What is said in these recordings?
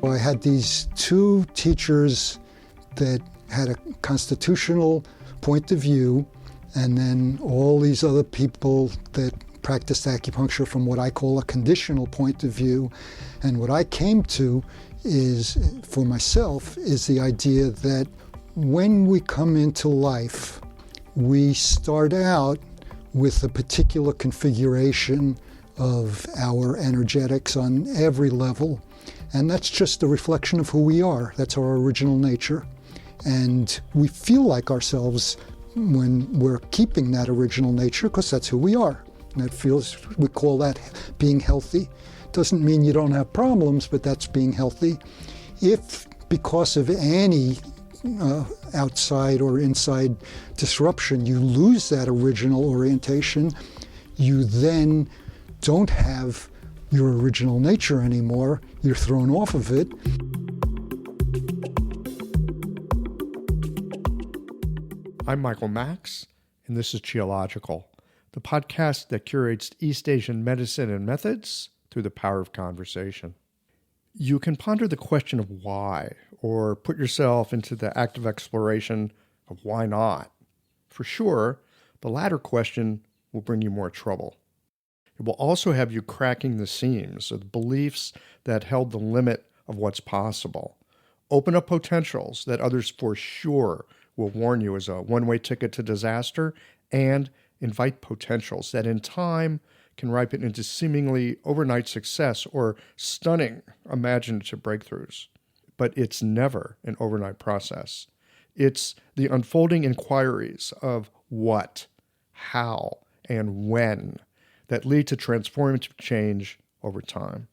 I had these two teachers that had a constitutional point of view, and then all these other people that practiced acupuncture from what I call a conditional point of view. And what I came to is, for myself, is the idea that when we come into life, we start out with a particular configuration of our energetics on every level. And that's just a reflection of who we are. That's our original nature. And we feel like ourselves when we're keeping that original nature, because that's who we are. And that feels, we call that being healthy. Doesn't mean you don't have problems, but that's being healthy. If because of any outside or inside disruption, you lose that original orientation, you then don't have your original nature anymore. You're thrown off of it. I'm Michael Max, and this is Qiological, the podcast that curates East Asian medicine and methods through the power of conversation. You can ponder the question of why, or put yourself into the active exploration of why not. For sure, the latter question will bring you more trouble. It will also have you cracking the seams of the beliefs that held the limit of what's possible. Open up potentials that others for sure will warn you as a one-way ticket to disaster, and invite potentials that in time can ripen into seemingly overnight success or stunning imaginative breakthroughs. But it's never an overnight process. It's the unfolding inquiries of what, how, and when that lead to transformative change over time.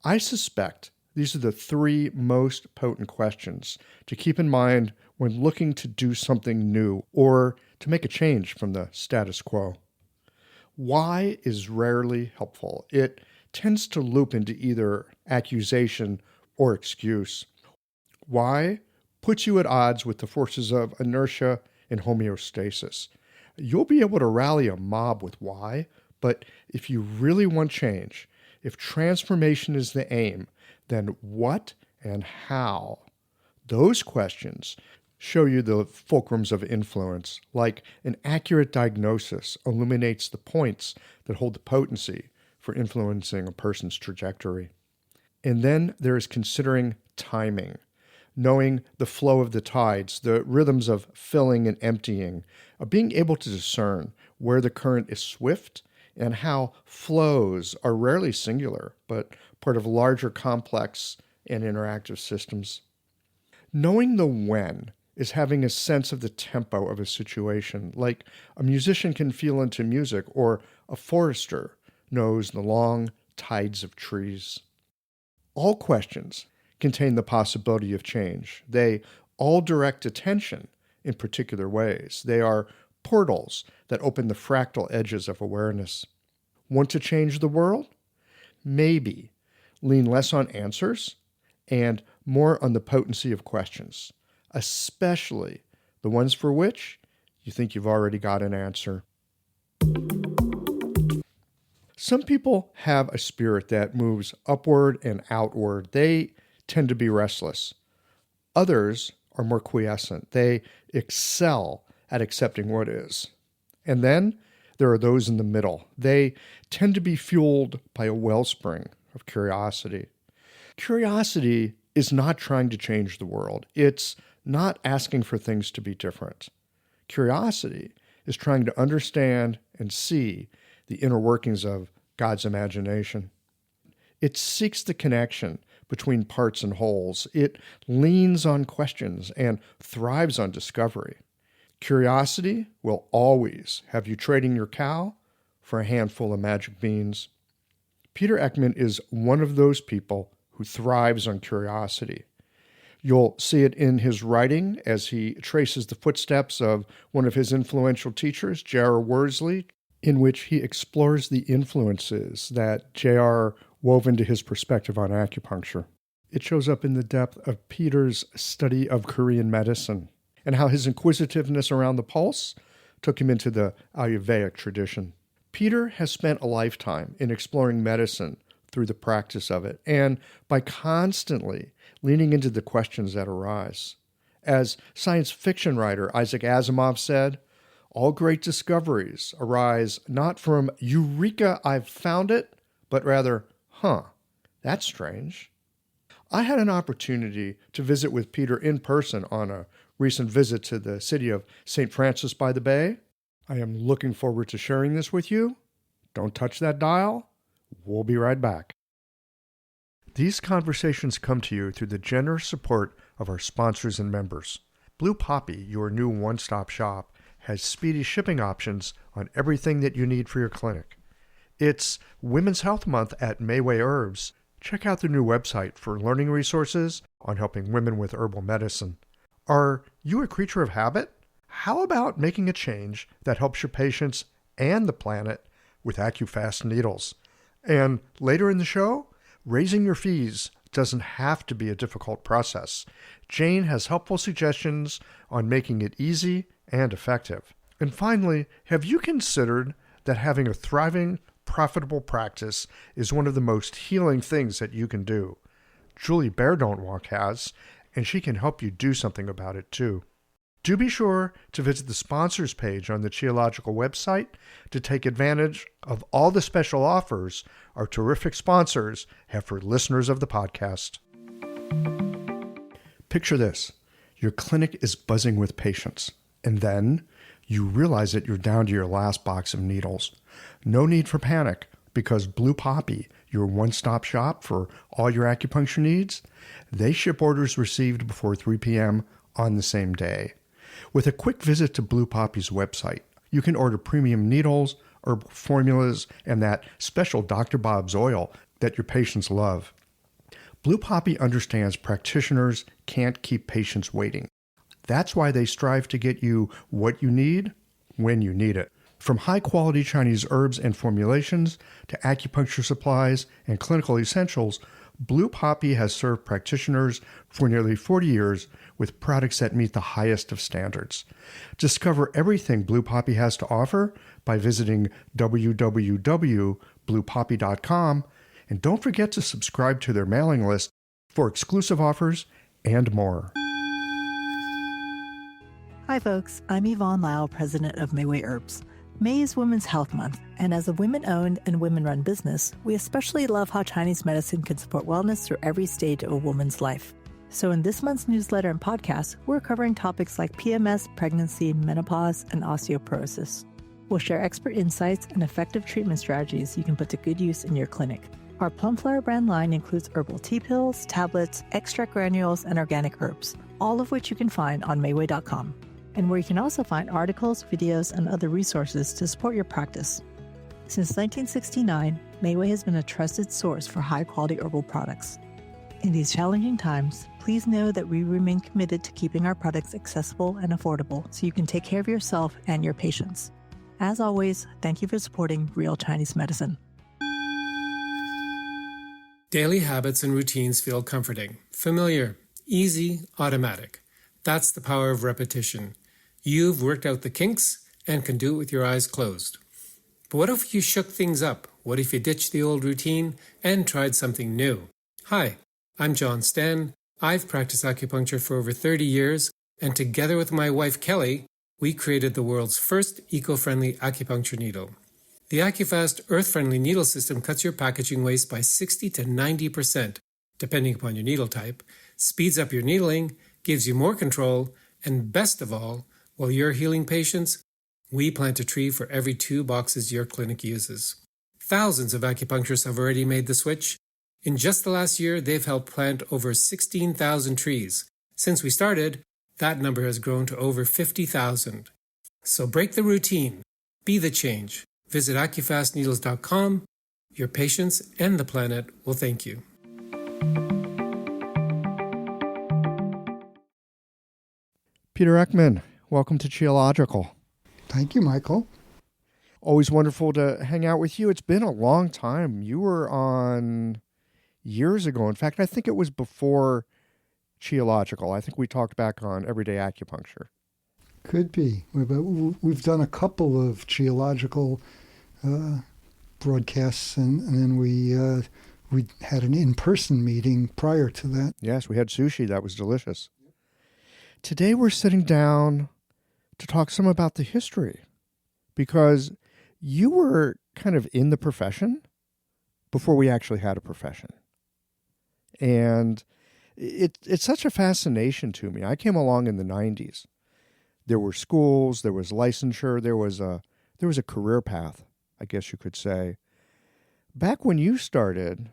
I suspect these are the three most potent questions to keep in mind when looking to do something new or to make a change from the status quo. Why is rarely helpful. It tends to loop into either accusation or excuse. Why puts you at odds with the forces of inertia and homeostasis. You'll be able to rally a mob with why, but if you really want change, if transformation is the aim, then what and how? Those questions show you the fulcrums of influence, like an accurate diagnosis illuminates the points that hold the potency for influencing a person's trajectory. And then there is considering timing, knowing the flow of the tides, the rhythms of filling and emptying, of being able to discern where the current is swift and how flows are rarely singular, but part of larger complex and interactive systems. Knowing the when is having a sense of the tempo of a situation, like a musician can feel into music, or a forester knows the long tides of trees. All questions contain the possibility of change. They all direct attention in particular ways. They are portals that open the fractal edges of awareness. Want to change the world? Maybe. Lean less on answers and more on the potency of questions, especially the ones for which you think you've already got an answer. Some people have a spirit that moves upward and outward. They tend to be restless. Others are more quiescent. They excel at accepting what is. And then there are those in the middle. They tend to be fueled by a wellspring of curiosity. Curiosity is not trying to change the world. It's not asking for things to be different. Curiosity is trying to understand and see the inner workings of God's imagination. It seeks the connection between parts and wholes. It leans on questions and thrives on discovery. Curiosity will always have you trading your cow for a handful of magic beans. Peter Eckman is one of those people who thrives on curiosity. You'll see it in his writing as he traces the footsteps of one of his influential teachers, J.R. Worsley, in which he explores the influences that J.R. wove into his perspective on acupuncture. It shows up in the depth of Peter's study of Korean medicine and how his inquisitiveness around the pulse took him into the Ayurvedic tradition. Peter has spent a lifetime in exploring medicine through the practice of it and by constantly leaning into the questions that arise. As science fiction writer Isaac Asimov said, all great discoveries arise not from "Eureka, I've found it," but rather, that's strange. I had an opportunity to visit with Peter in person on a recent visit to the city of St. Francis by the Bay. I am looking forward to sharing this with you. Don't touch that dial. We'll be right back. These conversations come to you through the generous support of our sponsors and members. Blue Poppy, your new one-stop shop, has speedy shipping options on everything that you need for your clinic. It's Women's Health Month at Mayway Herbs. Check out the new website for learning resources on helping women with herbal medicine. Are you a creature of habit? How about making a change that helps your patients and the planet with AcuFast needles? And later in the show, raising your fees doesn't have to be a difficult process. Jane has helpful suggestions on making it easy and effective. And finally, have you considered that having a thriving, profitable practice is one of the most healing things that you can do? Julie Bear Don't Walk has, and she can help you do something about it too. Do be sure to visit the sponsors page on the Qiological website to take advantage of all the special offers our terrific sponsors have for listeners of the podcast. Picture this. Your clinic is buzzing with patients, and then you realize that you're down to your last box of needles. No need for panic, because Blue Poppy, your one-stop shop for all your acupuncture needs, they ship orders received before 3 p.m. on the same day. With a quick visit to Blue Poppy's website, you can order premium needles, herbal formulas, and that special Dr. Bob's oil that your patients love. Blue Poppy understands practitioners can't keep patients waiting. That's why they strive to get you what you need when you need it. From high-quality Chinese herbs and formulations to acupuncture supplies and clinical essentials, Blue Poppy has served practitioners for nearly 40 years with products that meet the highest of standards. Discover everything Blue Poppy has to offer by visiting www.bluepoppy.com, and don't forget to subscribe to their mailing list for exclusive offers and more. Hi folks, I'm Yvonne Lau, president of Mayway Herbs. May is Women's Health Month, and as a women-owned and women-run business, we especially love how Chinese medicine can support wellness through every stage of a woman's life. So in this month's newsletter and podcast, we're covering topics like PMS, pregnancy, menopause, and osteoporosis. We'll share expert insights and effective treatment strategies you can put to good use in your clinic. Our Plumflower brand line includes herbal tea pills, tablets, extract granules, and organic herbs, all of which you can find on Mayway.com. And where you can also find articles, videos, and other resources to support your practice. Since 1969, Mayway has been a trusted source for high-quality herbal products. In these challenging times, please know that we remain committed to keeping our products accessible and affordable so you can take care of yourself and your patients. As always, thank you for supporting Real Chinese Medicine. Daily habits and routines feel comforting, familiar, easy, automatic. That's the power of repetition. You've worked out the kinks and can do it with your eyes closed. But what if you shook things up? What if you ditched the old routine and tried something new? Hi, I'm John Sten. I've practiced acupuncture for over 30 years, and together with my wife Kelly, we created the world's first eco-friendly acupuncture needle. The AcuFast earth-friendly needle system cuts your packaging waste by 60 to 90%, depending upon your needle type, speeds up your needling, gives you more control, and best of all, while you're healing patients, we plant a tree for every 2 boxes your clinic uses. Thousands of acupuncturists have already made the switch. In just the last year, they've helped plant over 16,000 trees. Since we started, that number has grown to over 50,000. So break the routine. Be the change. Visit acufastneedles.com. Your patients and the planet will thank you. Peter Eckman, welcome to Qiological. Thank you, Michael. Always wonderful to hang out with you. It's been a long time. You were on years ago. In fact, I think it was before Qiological. I think we talked back on Everyday Acupuncture. Could be. We've done a couple of Qiological broadcasts, and then we we had an in-person meeting prior to that. Yes, we had sushi. That was delicious. Today we're sitting down to talk some about the history, because you were kind of in the profession before we actually had a profession. And it's such a fascination to me. I came along in the 90s. There were schools, there was licensure, there was a career path, I guess you could say. Back when you started,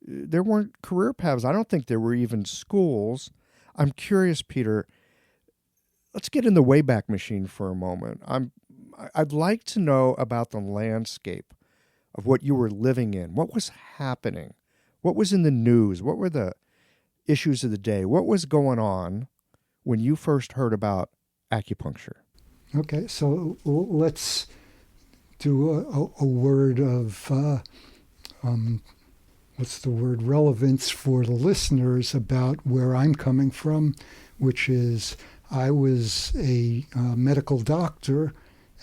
there weren't career paths. I don't think there were even schools. I'm curious, Peter, let's get in the Wayback Machine for a moment. I'd like to know about the landscape of what you were living in. What was happening? What was in the news? What were the issues of the day? What was going on when you first heard about acupuncture? Okay, so let's do a word of, relevance for the listeners about where I'm coming from, which is I was a medical doctor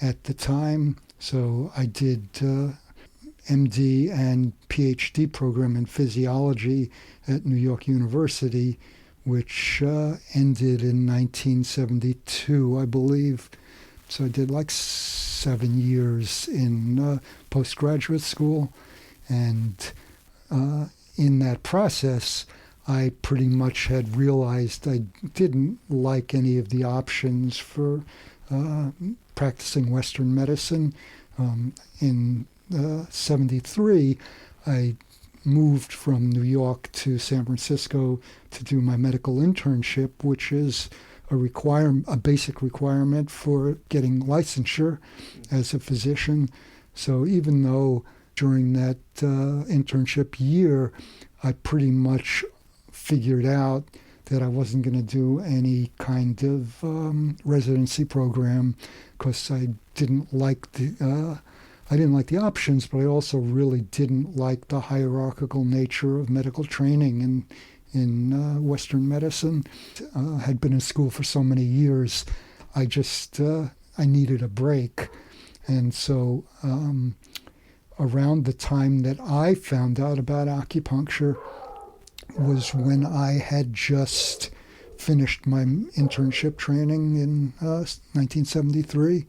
at the time, so I did MD and PhD program in physiology at New York University, which ended in 1972, I believe. So I did like 7 years in postgraduate school, and in that process, I pretty much had realized I didn't like any of the options for practicing Western medicine. In 73, I moved from New York to San Francisco to do my medical internship, which is a basic requirement for getting licensure as a physician. So even though during that internship year, I pretty much figured out that I wasn't going to do any kind of residency program because I didn't like the options, but I also really didn't like the hierarchical nature of medical training in Western medicine. Had been in school for so many years, I needed a break. And so around the time that I found out about acupuncture was when I had just finished my internship training in 1973.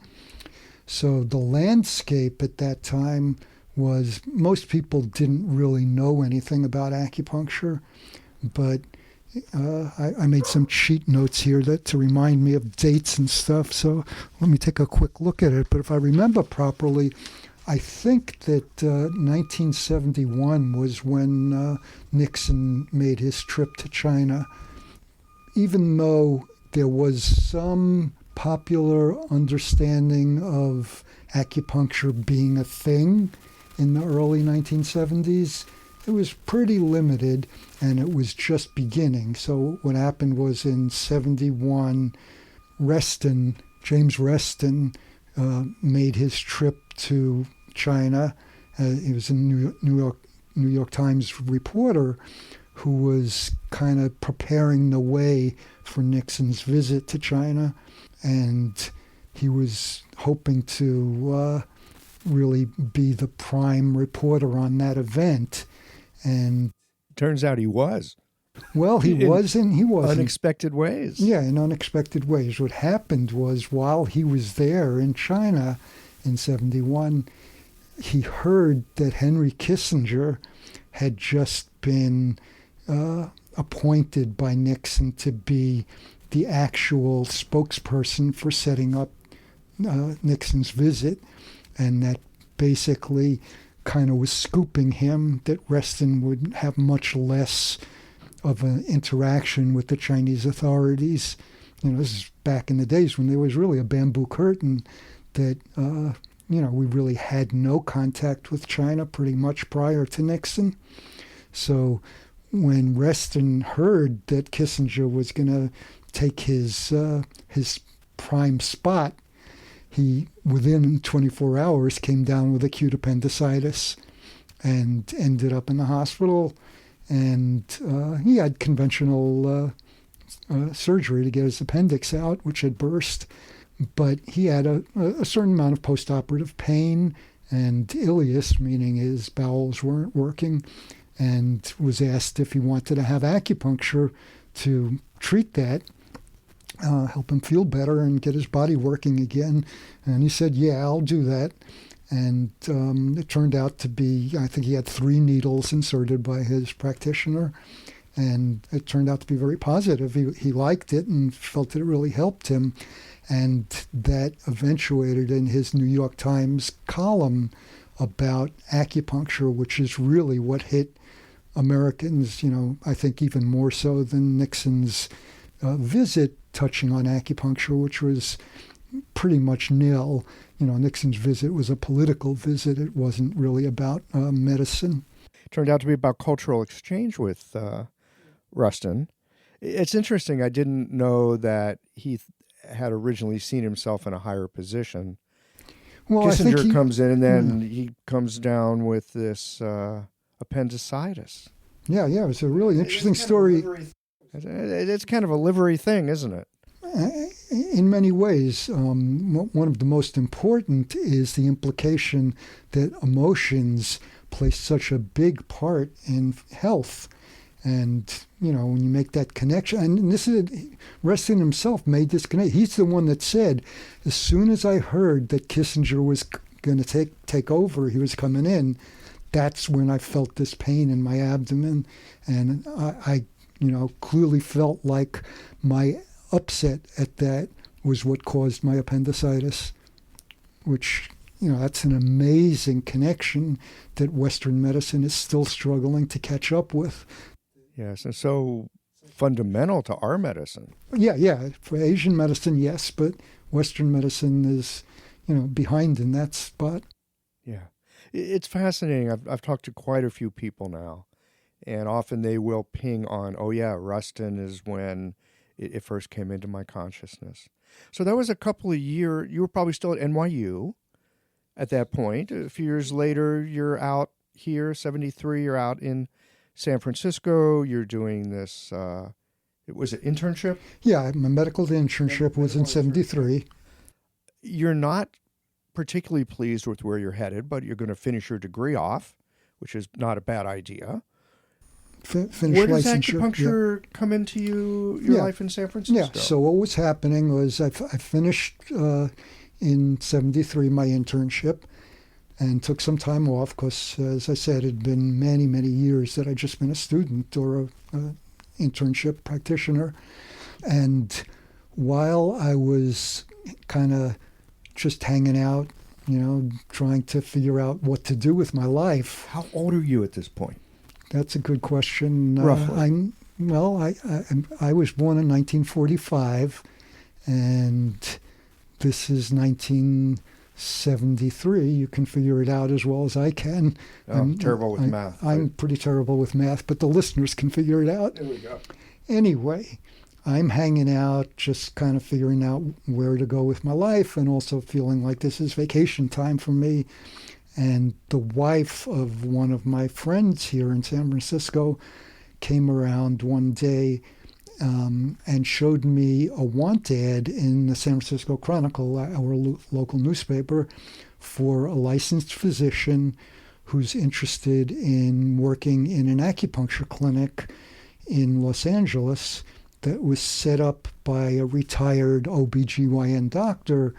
So the landscape at that time was most people didn't really know anything about acupuncture, but I made some cheat notes here to remind me of dates and stuff. So let me take a quick look at it. But if I remember properly, I think that 1971 was when Nixon made his trip to China. Even though there was some popular understanding of acupuncture being a thing in the early 1970s, it was pretty limited and it was just beginning. So what happened was in 71, James Reston, made his trip to China. He was a New York Times reporter who was kind of preparing the way for Nixon's visit to China, and he was hoping to really be the prime reporter on that event. And turns out he was. Well, he was and he wasn't. Unexpected ways. Yeah, in unexpected ways. What happened was while he was there in China in 71, he heard that Henry Kissinger had just been appointed by Nixon to be the actual spokesperson for setting up Nixon's visit, and that basically kind of was scooping him that Reston would have much less of an interaction with the Chinese authorities. This is back in the days when there was really a bamboo curtain that, we really had no contact with China pretty much prior to Nixon. So when Reston heard that Kissinger was going to take his prime spot, he, within 24 hours, came down with acute appendicitis and ended up in the hospital. And he had conventional surgery to get his appendix out, which had burst. But he had a certain amount of postoperative pain and ileus, meaning his bowels weren't working. and was asked if he wanted to have acupuncture to treat that, help him feel better and get his body working again. And he said, yeah, I'll do that. And it turned out to be, I think he had 3 needles inserted by his practitioner. And it turned out to be very positive. He liked it and felt that it really helped him. And that eventuated in his New York Times column about acupuncture, which is really what hit Americans, I think even more so than Nixon's visit touching on acupuncture, which was pretty much nil. Nixon's visit was a political visit. It wasn't really about medicine. It turned out to be about cultural exchange with Reston. It's interesting. I didn't know that he had originally seen himself in a higher position. Well, Kissinger comes in, and then he comes down with this appendicitis. Yeah, it's a really interesting story. It's kind of a livery thing, isn't it? In many ways. One of the most important is the implication that emotions play such a big part in health. And, when you make that connection, and this is, Reston himself made this connection. He's the one that said, as soon as I heard that Kissinger was going to take over, he was coming in, that's when I felt this pain in my abdomen. And I clearly felt like my upset at that was what caused my appendicitis, which, that's an amazing connection that Western medicine is still struggling to catch up with. Yes, and so fundamental to our medicine. Yeah. For Asian medicine, yes, but Western medicine is, behind in that spot. Yeah. It's fascinating. I've talked to quite a few people now, and often they will ping on, oh yeah, Reston is when it first came into my consciousness. So that was a couple of years. You were probably still at NYU at that point. A few years later, you're out here, 73, you're out in San Francisco. You're doing this, was it internship? Yeah, my medical internship was in 73. You're not particularly pleased with where you're headed, but you're going to finish your degree off, which is not a bad idea. Finish Where does licensure. acupuncture come into your life in San Francisco? Yeah, so what was happening was I finished in 73 my internship and took some time off because, as I said, it had been many, many years that I'd just been a student or an internship practitioner. And while I was kind of just hanging out, trying to figure out what to do with my life. How old are you at this point? That's a good question. Roughly. I was born in 1945, and this is 1973. You can figure it out as well as I can. I'm terrible with math. I'm pretty terrible with math, but the listeners can figure it out. There we go. Anyway, I'm hanging out, just kind of figuring out where to go with my life, and also feeling like this is vacation time for me. And the wife of one of my friends here in San Francisco came around one day and showed me a want ad in the San Francisco Chronicle, our local newspaper, for a licensed physician who's interested in working in an acupuncture clinic in Los Angeles that was set up by a retired OBGYN doctor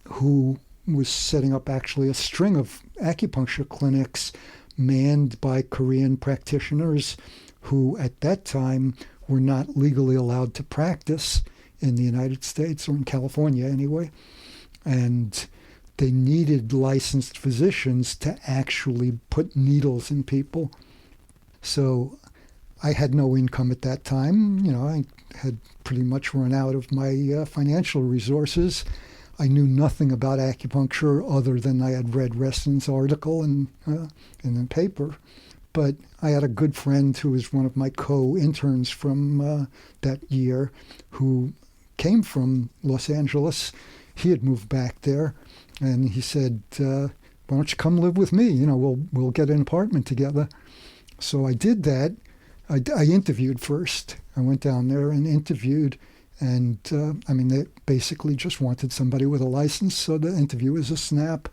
who was setting up actually a string of acupuncture clinics manned by Korean practitioners who at that time were not legally allowed to practice in the United States, or in California anyway. And they needed licensed physicians to actually put needles in people. So I had no income at that time. I had pretty much run out of my financial resources. I knew nothing about acupuncture other than I had read Reston's article in the paper. But I had a good friend who was one of my co-interns from that year who came from Los Angeles. He had moved back there, and he said, why don't you come live with me? We'll get an apartment together. So I did that. I interviewed first. I went down there and interviewed. And, they basically just wanted somebody with a license, so the interview was a snap.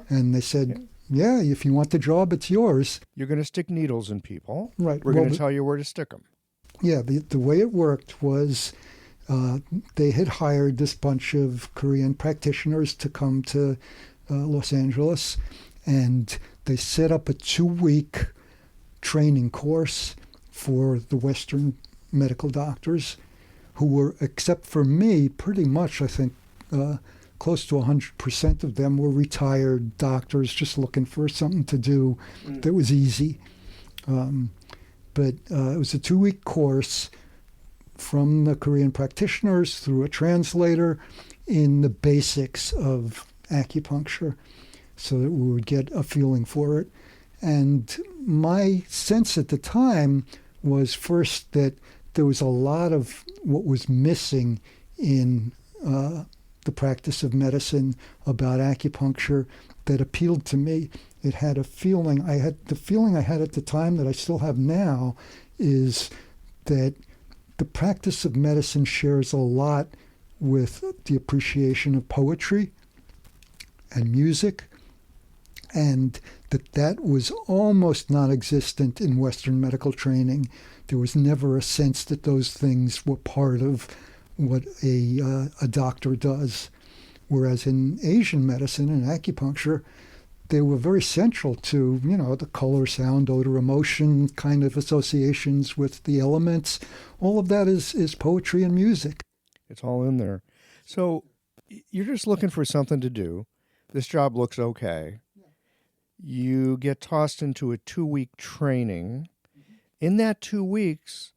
And they said, yeah, if you want the job, it's yours. You're going to stick needles in people. Right. We're going to tell you where to stick them. Yeah, the way it worked was they had hired this bunch of Korean practitioners to come to Los Angeles, and they set up a 2-week training course for the Western medical doctors who were, except for me, pretty much, I think, close to 100% of them were retired doctors just looking for something to do that was easy. But it was a 2-week course from the Korean practitioners through a translator in the basics of acupuncture so that we would get a feeling for it. And my sense at the time was first that there was a lot of what was missing in the practice of medicine about acupuncture that appealed to me. It had a feeling, the feeling I had at the time that I still have now is that the practice of medicine shares a lot with the appreciation of poetry and music, and that was almost non-existent in Western medical training. There was never a sense that those things were part of what a doctor does. Whereas in Asian medicine and acupuncture, they were very central to, the color, sound, odor, emotion kind of associations with the elements. All of that is poetry and music. It's all in there. So you're just looking for something to do. This job looks okay. You get tossed into a 2-week training. In that 2 weeks,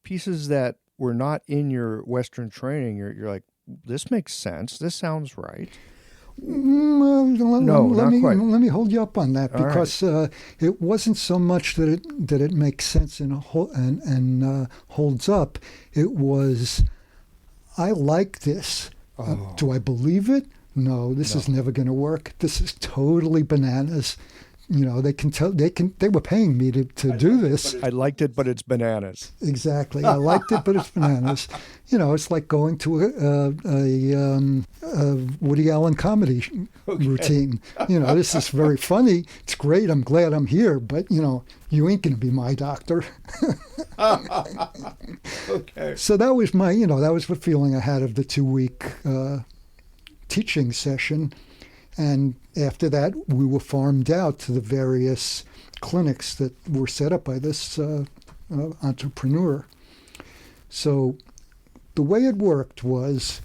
pieces that were not in your Western training, you're like, this makes sense. This sounds right. Let me hold you up on that, because it wasn't so much that it makes sense and holds up. It was, I like this. Do I believe it? No, this is never going to work. This is totally bananas. They can tell. They were paying me to do this. I liked it, but it's bananas. Exactly. I liked it, but it's bananas. It's like going to a Woody Allen comedy routine. This is very funny. It's great. I'm glad I'm here, but you ain't going to be my doctor. Okay. So that was that was the feeling I had of the 2-week teaching session. And after that, we were farmed out to the various clinics that were set up by this entrepreneur. So the way it worked was,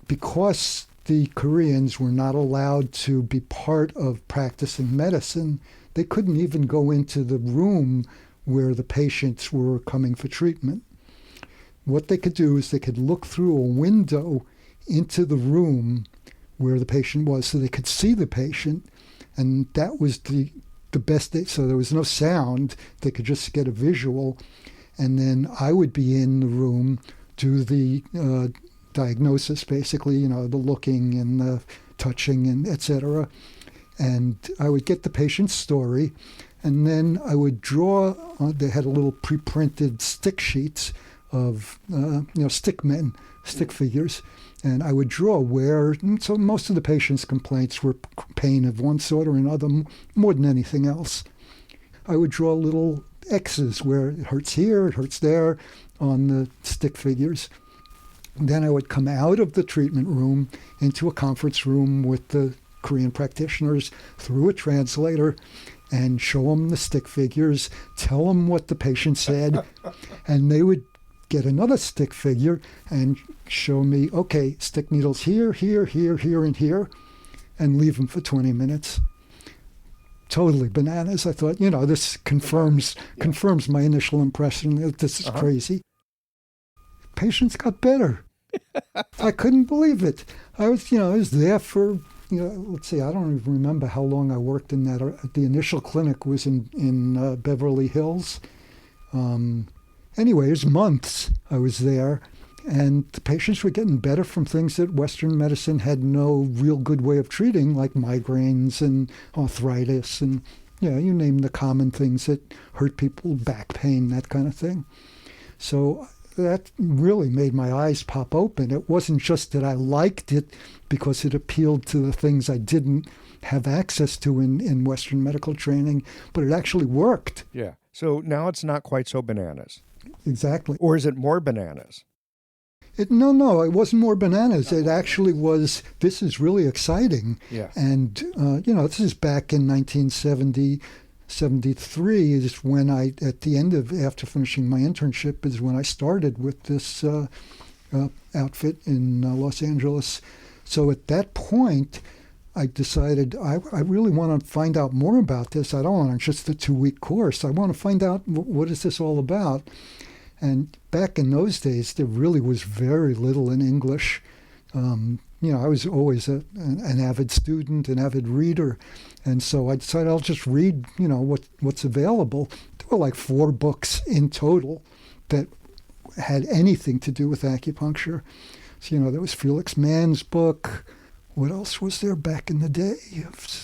because the Koreans were not allowed to be part of practicing medicine, they couldn't even go into the room where the patients were coming for treatment. What they could do is they could look through a window into the room where the patient was, so they could see the patient, and that was the best. So there was no sound; they could just get a visual, and then I would be in the room, do the diagnosis, basically, the looking and the touching and etc. And I would get the patient's story, and then I would draw. They had a little pre-printed stick sheets of stick figures. And I would draw where, so most of the patient's complaints were pain of one sort or another, more than anything else. I would draw little X's where it hurts here, it hurts there, on the stick figures. Then I would come out of the treatment room into a conference room with the Korean practitioners through a translator and show them the stick figures, tell them what the patient said, and they would get another stick figure and show me, okay, stick needles here, here, here, here, and here, and leave them for 20 minutes. Totally bananas. I thought, this confirms my initial impression that this is crazy. Patients got better. I couldn't believe it. I was there for, let's see, I don't even remember how long I worked in that. The initial clinic was in Beverly Hills. Anyway, it was months I was there, and the patients were getting better from things that Western medicine had no real good way of treating, like migraines and arthritis and, you name the common things that hurt people, back pain, that kind of thing. So that really made my eyes pop open. It wasn't just that I liked it because it appealed to the things I didn't have access to in Western medical training, but it actually worked. Yeah. So now it's not quite so bananas. Exactly. Or is it more bananas? No, it wasn't more bananas. It actually was, this is really exciting. Yeah. And, this is back in 1970, 73 is when after finishing my internship, is when I started with this outfit in Los Angeles. So at that point, I decided I really want to find out more about this. I don't want just a 2-week course. I want to find out what is this all about. And back in those days, there really was very little in English. I was always an avid student, an avid reader. And so I decided I'll just read, what's available. There were like 4 books in total that had anything to do with acupuncture. So, there was Felix Mann's book. What else was there back in the day?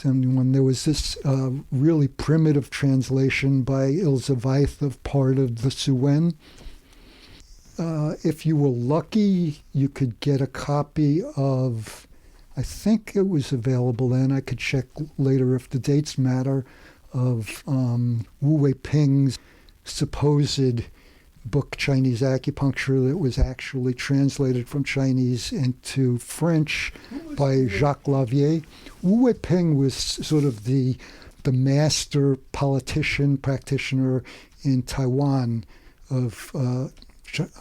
When there was this really primitive translation by Ilse Weiss of part of the Suen. If you were lucky, you could get a copy of, I think it was available then, I could check later if the dates matter, of Wu Wei Ping's supposed book, Chinese Acupuncture, that was actually translated from Chinese into French by Jacques Lavier. Wu Wei Ping was sort of the master politician, practitioner in Taiwan of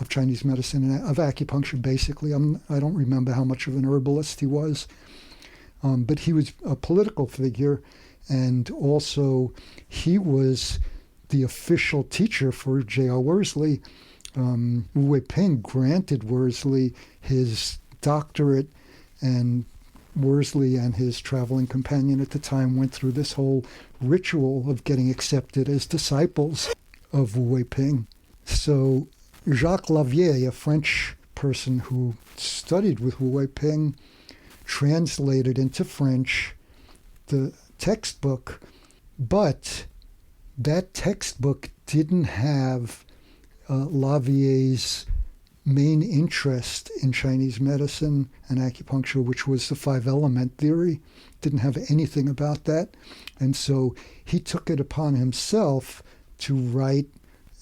Chinese medicine and of acupuncture, basically. I don't remember how much of an herbalist he was, but he was a political figure, and also he was the official teacher for J.R. Worsley. Wu Wei Ping granted Worsley his doctorate, and Worsley and his traveling companion at the time went through this whole ritual of getting accepted as disciples of Wu Wei Ping. So Jacques Lavier, a French person who studied with Wu Wei Ping, translated into French the textbook, but that textbook didn't have Lavier's main interest in Chinese medicine and acupuncture, which was the 5-element theory. Didn't have anything about that. And so he took it upon himself to write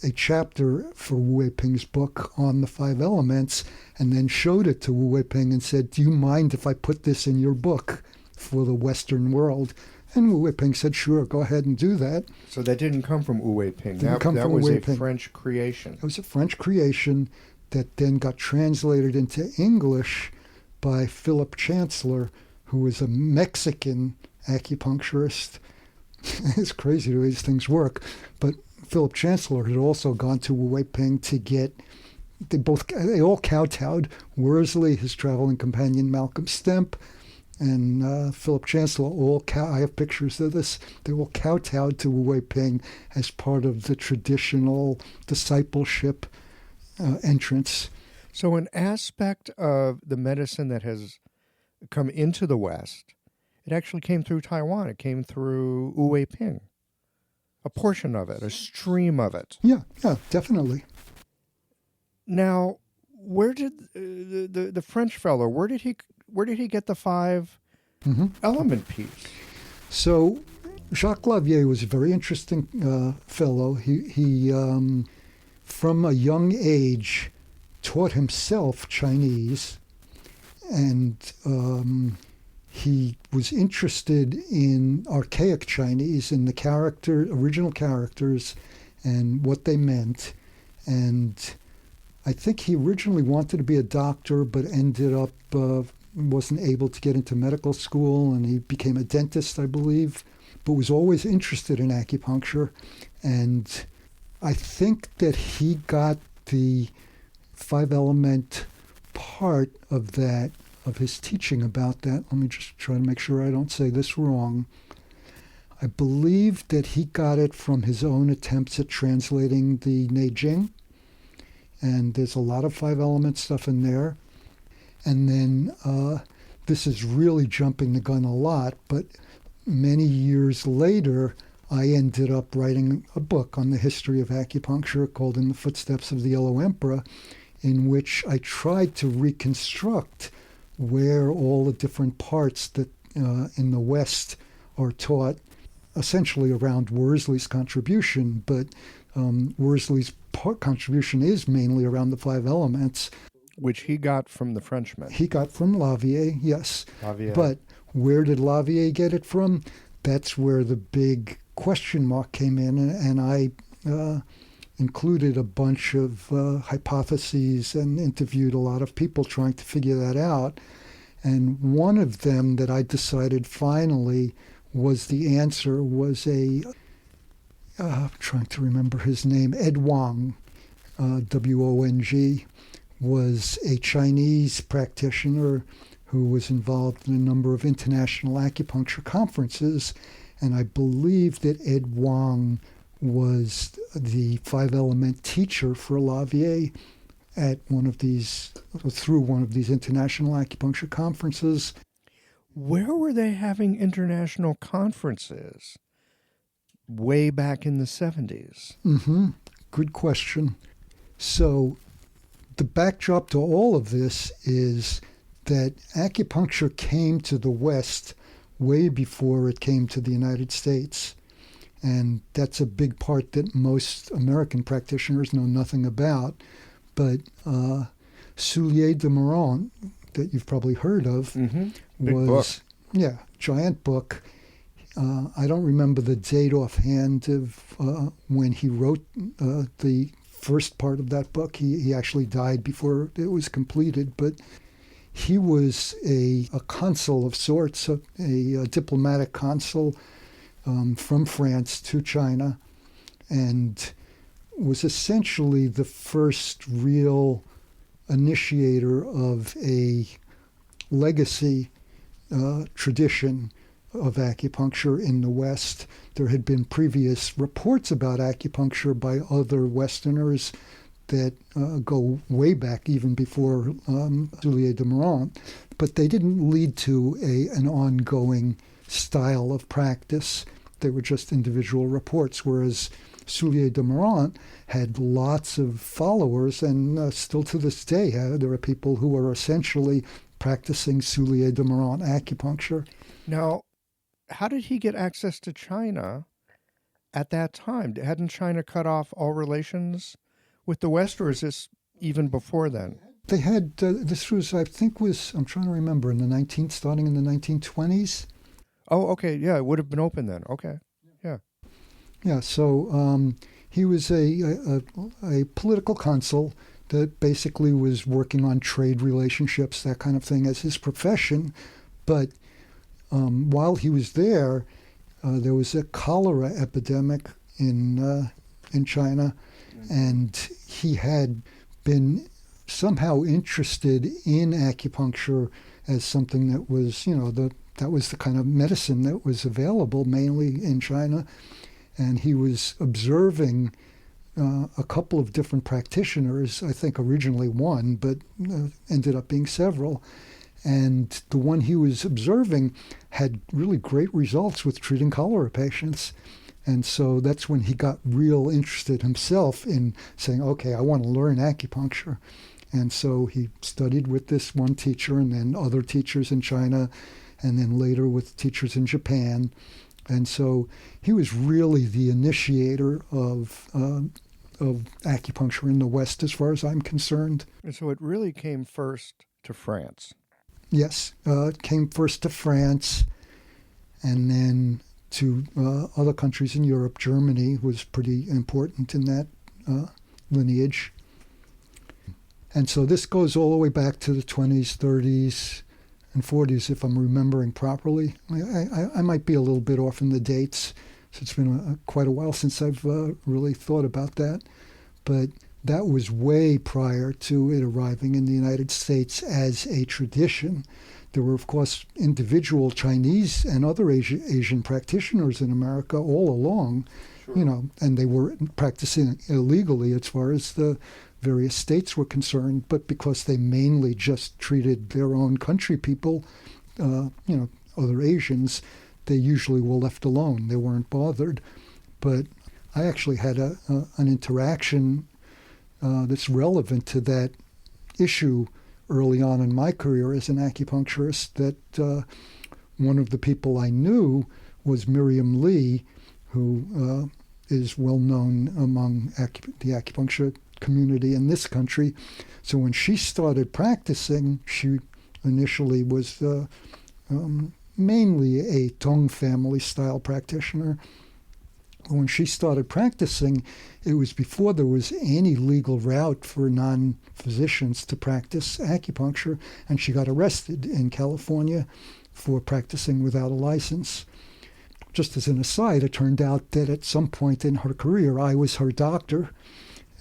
a chapter for Wu Wei Ping's book on the 5 elements, and then showed it to Wu Wei Ping and said, "Do you mind if I put this in your book for the Western world?" And Wu Wei Ping said, "Sure, go ahead and do that." So that didn't come from Wu Wei Ping. That was a French creation. It was a French creation that then got translated into English by Philip Chancellor, who was a Mexican acupuncturist. It's crazy the way these things work. But Philip Chancellor had also gone to Wu Wei Ping to get, they all kowtowed. Worsley, his traveling companion Malcolm Stemp, and Philip Chancellor, I have pictures of this, they all kowtowed to Wu Wei Ping as part of the traditional discipleship entrance. So an aspect of the medicine that has come into the West, it actually came through Taiwan. It came through Wu Wei Ping. A portion of it, a stream of it. Yeah, definitely. Now, where did the French fellow, where did he get the 5 element piece? So Jacques Lavier was a very interesting fellow. He from a young age taught himself Chinese, and he was interested in archaic Chinese, in the original characters and what they meant. And I think he originally wanted to be a doctor, but ended up wasn't able to get into medical school, and he became a dentist, I believe, but was always interested in acupuncture. And I think that he got the 5-element part of that, of his teaching about that. Let me just try to make sure I don't say this wrong. I believe that he got it from his own attempts at translating the Neijing, and there's a lot of 5-element stuff in there. And then this is really jumping the gun a lot, but many years later, I ended up writing a book on the history of acupuncture called In the Footsteps of the Yellow Emperor, in which I tried to reconstruct where all the different parts that in the West are taught, essentially around Worsley's contribution, but Worsley's contribution is mainly around the 5 elements. Which he got from the Frenchman. He got from Lavier, yes. Lavier. But where did Lavier get it from? That's where the big question mark came in, and I included a bunch of hypotheses and interviewed a lot of people trying to figure that out. And one of them that I decided finally was the answer was I'm trying to remember his name, Ed Wang, W-O-N-G, was a Chinese practitioner who was involved in a number of international acupuncture conferences. And I believe that Ed Wang was the 5-element teacher for Lavier at through one of these international acupuncture conferences. Where were they having international conferences? Way back in the 70s. Good question. So the backdrop to all of this is that acupuncture came to the West way before it came to the United States. And that's a big part that most American practitioners know nothing about. But Soulier de Meuron, that you've probably heard of, was, giant book. I don't remember the date offhand of when he wrote the first part of that book. He actually died before it was completed, but he was a consul of sorts, a diplomatic consul from France to China, and was essentially the first real initiator of a legacy tradition of acupuncture in the West. There had been previous reports about acupuncture by other Westerners that go way back, even before Soulier de Meuron, but they didn't lead to an ongoing style of practice. They were just individual reports, whereas Soulier de Meuron had lots of followers, and still to this day, there are people who are essentially practicing Soulier de Meuron acupuncture. Now, how did he get access to China at that time? Hadn't China cut off all relations with the West, or is this even before then? They had, this was, I think I'm trying to remember, starting in the 1920s. Oh, okay, yeah, it would have been open then. Okay, yeah. Yeah, so he was a political consul that basically was working on trade relationships, that kind of thing, as his profession. But while he was there was a cholera epidemic in China, and he had been somehow interested in acupuncture as something that was, that was the kind of medicine that was available mainly in China. And he was observing a couple of different practitioners, I think originally one, but ended up being several. And the one he was observing had really great results with treating cholera patients. And so that's when he got real interested himself in saying, okay, I want to learn acupuncture. And so he studied with this one teacher and then other teachers in China, and then later with teachers in Japan. And so he was really the initiator of acupuncture in the West, as far as I'm concerned. And so it really came first to France. Yes, it came first to France, and then to other countries in Europe. Germany was pretty important in that lineage. And so this goes all the way back to the 20s, 30s, and 40s, if I'm remembering properly. I might be a little bit off in the dates, so it's been quite a while since I've really thought about that. But that was way prior to it arriving in the United States as a tradition. There were, of course, individual Chinese and other Asian practitioners in America all along, sure. And they were practicing illegally as far as the various states were concerned, but because they mainly just treated their own country people, other Asians, they usually were left alone. They weren't bothered. But I actually had an interaction that's relevant to that issue early on in my career as an acupuncturist that one of the people I knew was Miriam Lee, who is well known among the acupuncture community in this country. So when she started practicing, she initially was mainly a Tong family style practitioner. When she started practicing, it was before there was any legal route for non-physicians to practice acupuncture, and she got arrested in California for practicing without a license. Just as an aside, it turned out that at some point in her career, I was her doctor,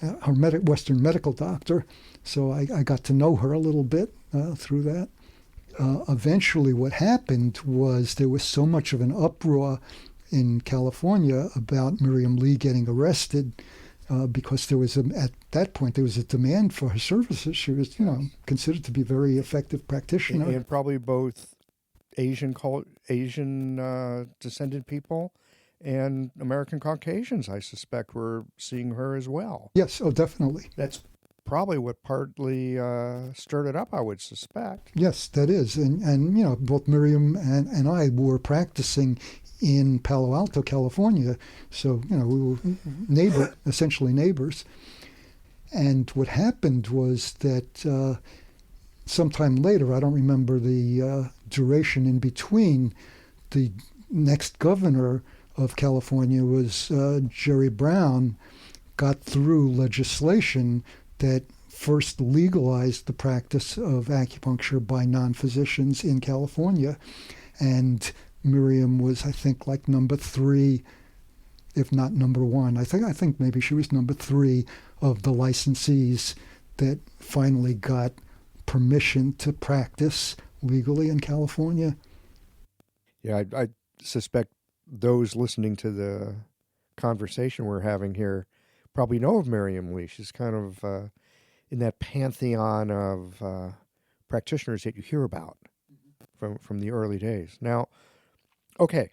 her Western medical doctor, so I got to know her a little bit through that. Eventually what happened was there was so much of an uproar in California about Miriam Lee getting arrested because there was at that point there was a demand for her services. She was, considered to be a very effective practitioner, and probably both Asian descended people and American Caucasians, I suspect, were seeing her as well. Yes, oh, definitely. That's probably what partly stirred it up, I would suspect. Yes, that is, and both Miriam and I were practicing in Palo Alto, California. So, we were essentially neighbors. And what happened was that sometime later, I don't remember the duration in between, the next governor of California was Jerry Brown, got through legislation that first legalized the practice of acupuncture by non-physicians in California. And Miriam was, I think, like number 3, if not number 1. I think maybe she was number 3 of the licensees that finally got permission to practice legally in California. Yeah, I suspect those listening to the conversation we're having here probably know of Miriam Lee. She's kind of in that pantheon of practitioners that you hear about from the early days. Now, okay,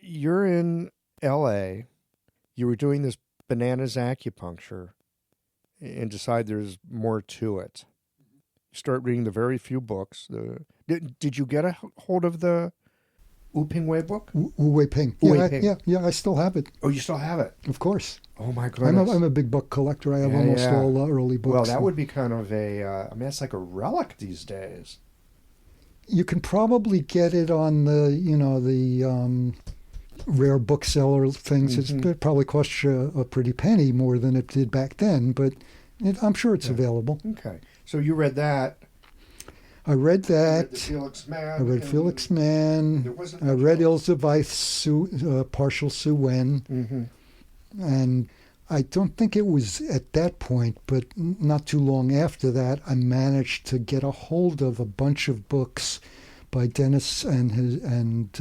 you're in L.A., you were doing this bananas acupuncture and decide there's more to it. You start reading the very few books. Did you get a hold of the Wu Ping Wei book? Wu Wei Ping. Yeah, I still have it. Oh, you still have it? Of course. Oh, my goodness. I'm a big book collector. I have almost all early books. Well, that would be kind of that's like a relic these days. You can probably get it on the rare bookseller things. Mm-hmm. It probably costs you a pretty penny more than it did back then, but I'm sure it's available. Okay. So you read that. I read that. Felix Mann. I read Felix Mann. I read Ilse Weiss' Partial Su Wen. Mm-hmm. And I don't think it was at that point, but not too long after that, I managed to get a hold of a bunch of books by Dennis and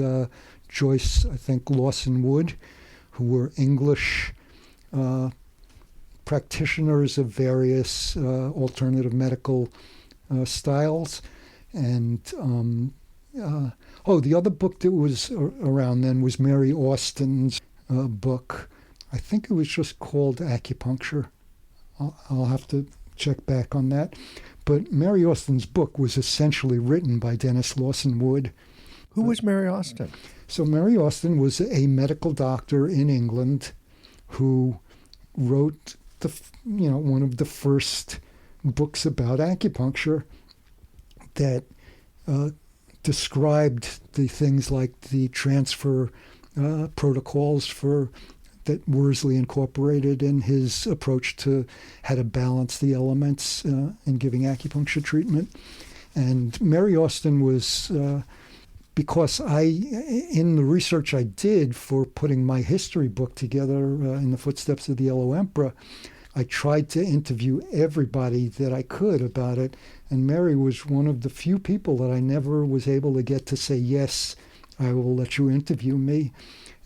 Joyce, I think, Lawson Wood, who were English practitioners of various alternative medical styles. And the other book that was around then was Mary Austin's book. I think it was just called Acupuncture. I'll have to check back on that. But Mary Austin's book was essentially written by Dennis Lawson Wood. Who was Mary Austin? So Mary Austin was a medical doctor in England who wrote one of the first books about acupuncture that described the things like the transfer protocols that Worsley incorporated in his approach to how to balance the elements in giving acupuncture treatment. And Mary Austin was, because in the research I did for putting my history book together in the footsteps of the Yellow Emperor, I tried to interview everybody that I could about it. And Mary was one of the few people that I never was able to get to say, yes, I will let you interview me.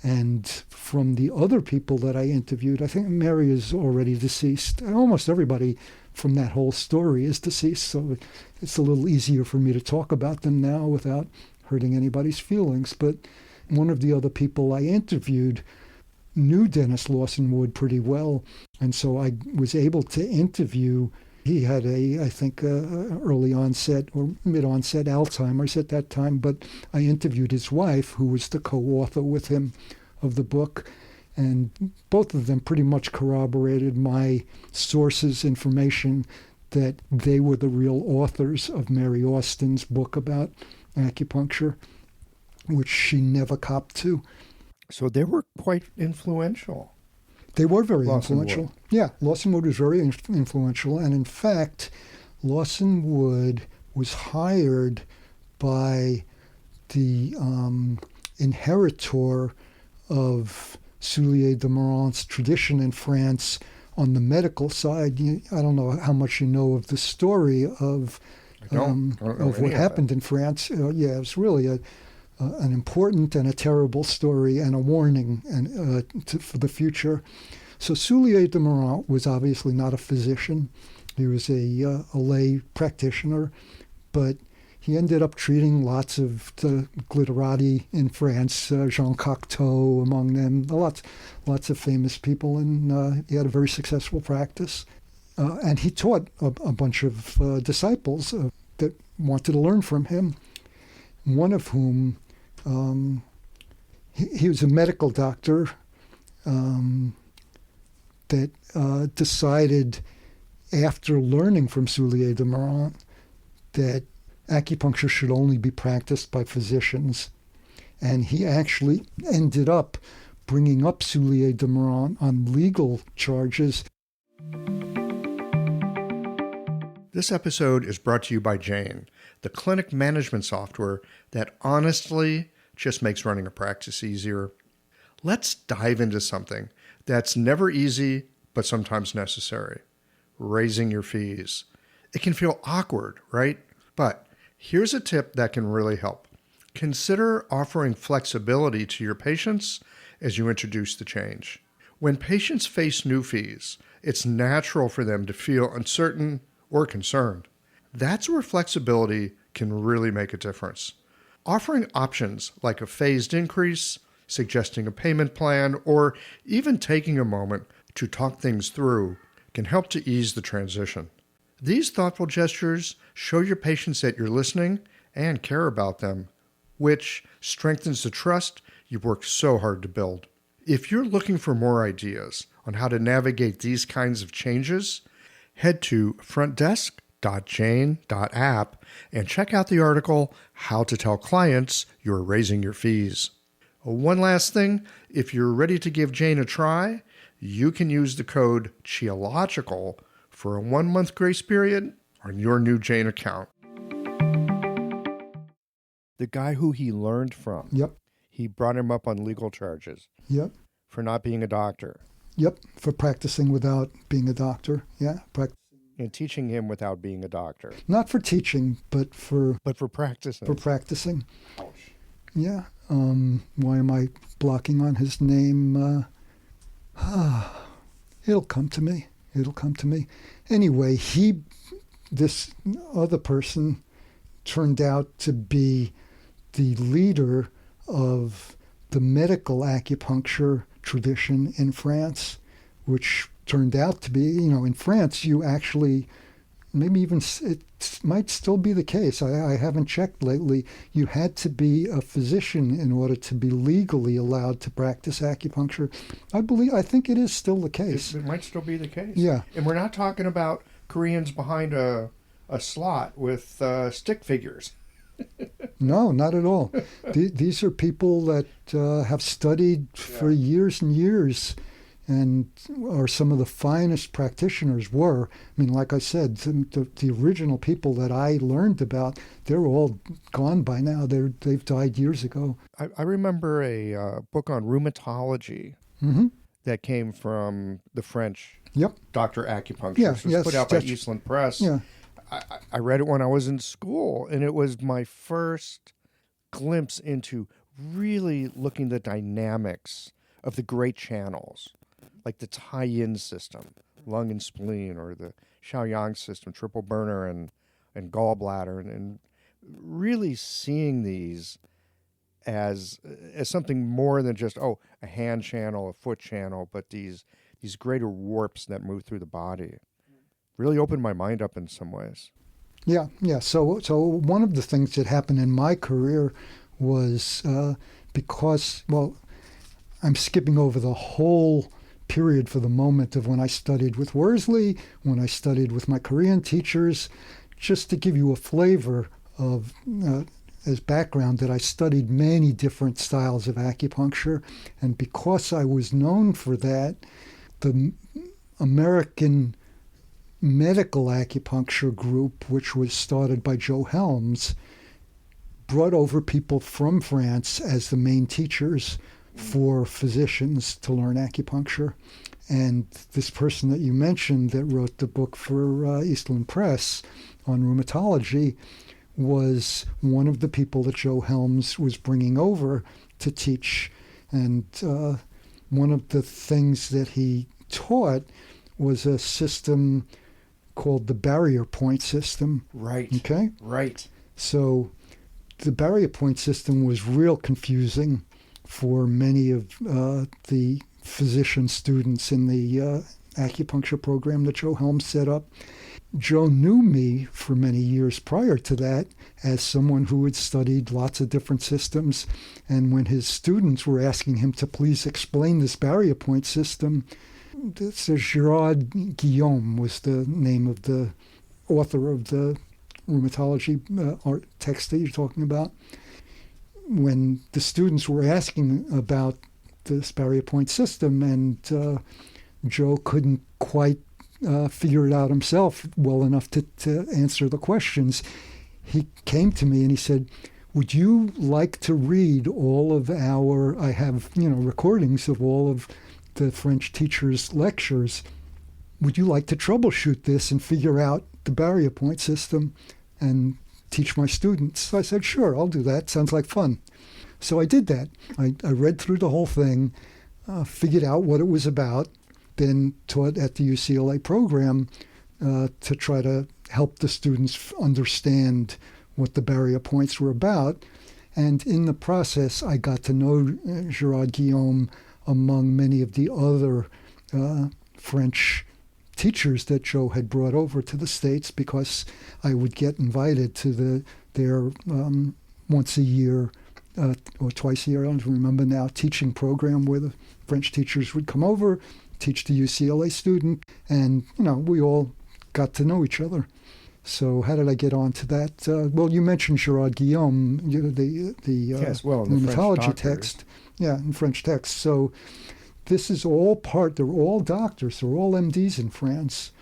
And from the other people that I interviewed, I think Mary is already deceased. Almost everybody from that whole story is deceased, so it's a little easier for me to talk about them now without hurting anybody's feelings. But one of the other people I interviewed knew Dennis Lawson Wood pretty well, and so I was able to interview He had I think, early onset or mid-onset Alzheimer's at that time, but I interviewed his wife, who was the co-author with him of the book, and both of them pretty much corroborated my sources' information that they were the real authors of Mary Austin's book about acupuncture, which she never copped to. So they were quite influential. They were very Lawson influential. Wood. Yeah, Lawson Wood was very influential. And in fact, Lawson Wood was hired by the inheritor of Soulier de Meurant's tradition in France on the medical side. I don't know how much you know of the story of what happened in France. Yeah, it was really an important and a terrible story and a warning for the future. So Soulier de Meurant was obviously not a physician. He was a lay practitioner, but he ended up treating lots of the glitterati in France, Jean Cocteau among them, lots of famous people, and he had a very successful practice. And he taught a bunch of disciples that wanted to learn from him, one of whom, he was a medical doctor that decided, after learning from Soulier de Meurant, that acupuncture should only be practiced by physicians. And he actually ended up bringing up Soulier de Meurant on legal charges. This episode is brought to you by Jane, the clinic management software that honestly just makes running a practice easier. Let's dive into something that's never easy, but sometimes necessary: raising your fees. It can feel awkward, right? But here's a tip that can really help. Consider offering flexibility to your patients as you introduce the change. When patients face new fees, it's natural for them to feel uncertain or concerned. That's where flexibility can really make a difference. Offering options like a phased increase, suggesting a payment plan, or even taking a moment to talk things through can help to ease the transition. These thoughtful gestures show your patients that you're listening and care about them, which strengthens the trust you've worked so hard to build. If you're looking for more ideas on how to navigate these kinds of changes, head to frontdesk.jane.app and check out the article, How to Tell Clients You're Raising Your Fees. One last thing, if you're ready to give Jane a try, you can use the code CHEOLOGICAL for a 1-month grace period on your new Jane account. The guy who he learned from. Yep. He brought him up on legal charges. Yep. For not being a doctor. Yep, for practicing without being a doctor. Yeah, and teaching him without being a doctor. Not for teaching, but for practicing. For practicing. Ouch. Yeah. Why am I blocking on his name? It'll come to me. Anyway, this other person turned out to be the leader of the medical acupuncture tradition in France, which turned out to be, in France, you actually, maybe even, it might still be the case, I haven't checked lately, you had to be a physician in order to be legally allowed to practice acupuncture. I think it is still the case. It might still be the case. Yeah. And we're not talking about Koreans behind a slot with stick figures. No, not at all. These are people that have studied for years and years and are some of the finest practitioners were. I mean, like I said, the original people that I learned about, they're all gone by now. They've died years ago. I remember a book on rheumatology that came from the French Dr. Acupuncturist. It was put out by Eastland Press. Yeah. I read it when I was in school, and it was my first glimpse into really looking at the dynamics of the great channels, like the tie-in system, lung and spleen, or the Shaoyang system, triple burner and gallbladder, and really seeing these as something more than just, a hand channel, a foot channel, but these greater warps that move through the body. really opened my mind up in some ways. Yeah. So one of the things that happened in my career was because, well, I'm skipping over the whole period for the moment of when I studied with Worsley, when I studied with my Korean teachers, just to give you a flavor of, as background, that I studied many different styles of acupuncture. And because I was known for that, the American medical acupuncture group, which was started by Joe Helms, brought over people from France as the main teachers for physicians to learn acupuncture. And this person that you mentioned that wrote the book for Eastland Press on rheumatology was one of the people that Joe Helms was bringing over to teach. And one of the things that he taught was a system called the barrier point system. Right. Okay? Right. So the barrier point system was real confusing for many of the physician students in the acupuncture program that Joe Helms set up. Joe knew me for many years prior to that as someone who had studied lots of different systems. And when his students were asking him to please explain this barrier point system, Gerard Guillaume was the name of the author of the rheumatology art text that you're talking about. When the students were asking about this barrier point system, and Joe couldn't quite figure it out himself well enough to answer the questions, he came to me and he said, would you like to read all of I have recordings of all of the French teachers' lectures. Would you like to troubleshoot this and figure out the barrier point system and teach my students? So I said, sure, I'll do that. Sounds like fun. So I did that. I read through the whole thing, figured out what it was about, then taught at the UCLA program to try to help the students understand what the barrier points were about. And in the process, I got to know Gerard Guillaume among many of the other French teachers that Joe had brought over to the States, because I would get invited to their once a year or twice a year, I don't remember now, teaching program where the French teachers would come over, teach the UCLA student, and we all got to know each other. So how did I get on to that? Well, you mentioned Gerard Guillaume, the rheumatology text. Yeah, in French text. So this is all they're all doctors, they're all MDs in France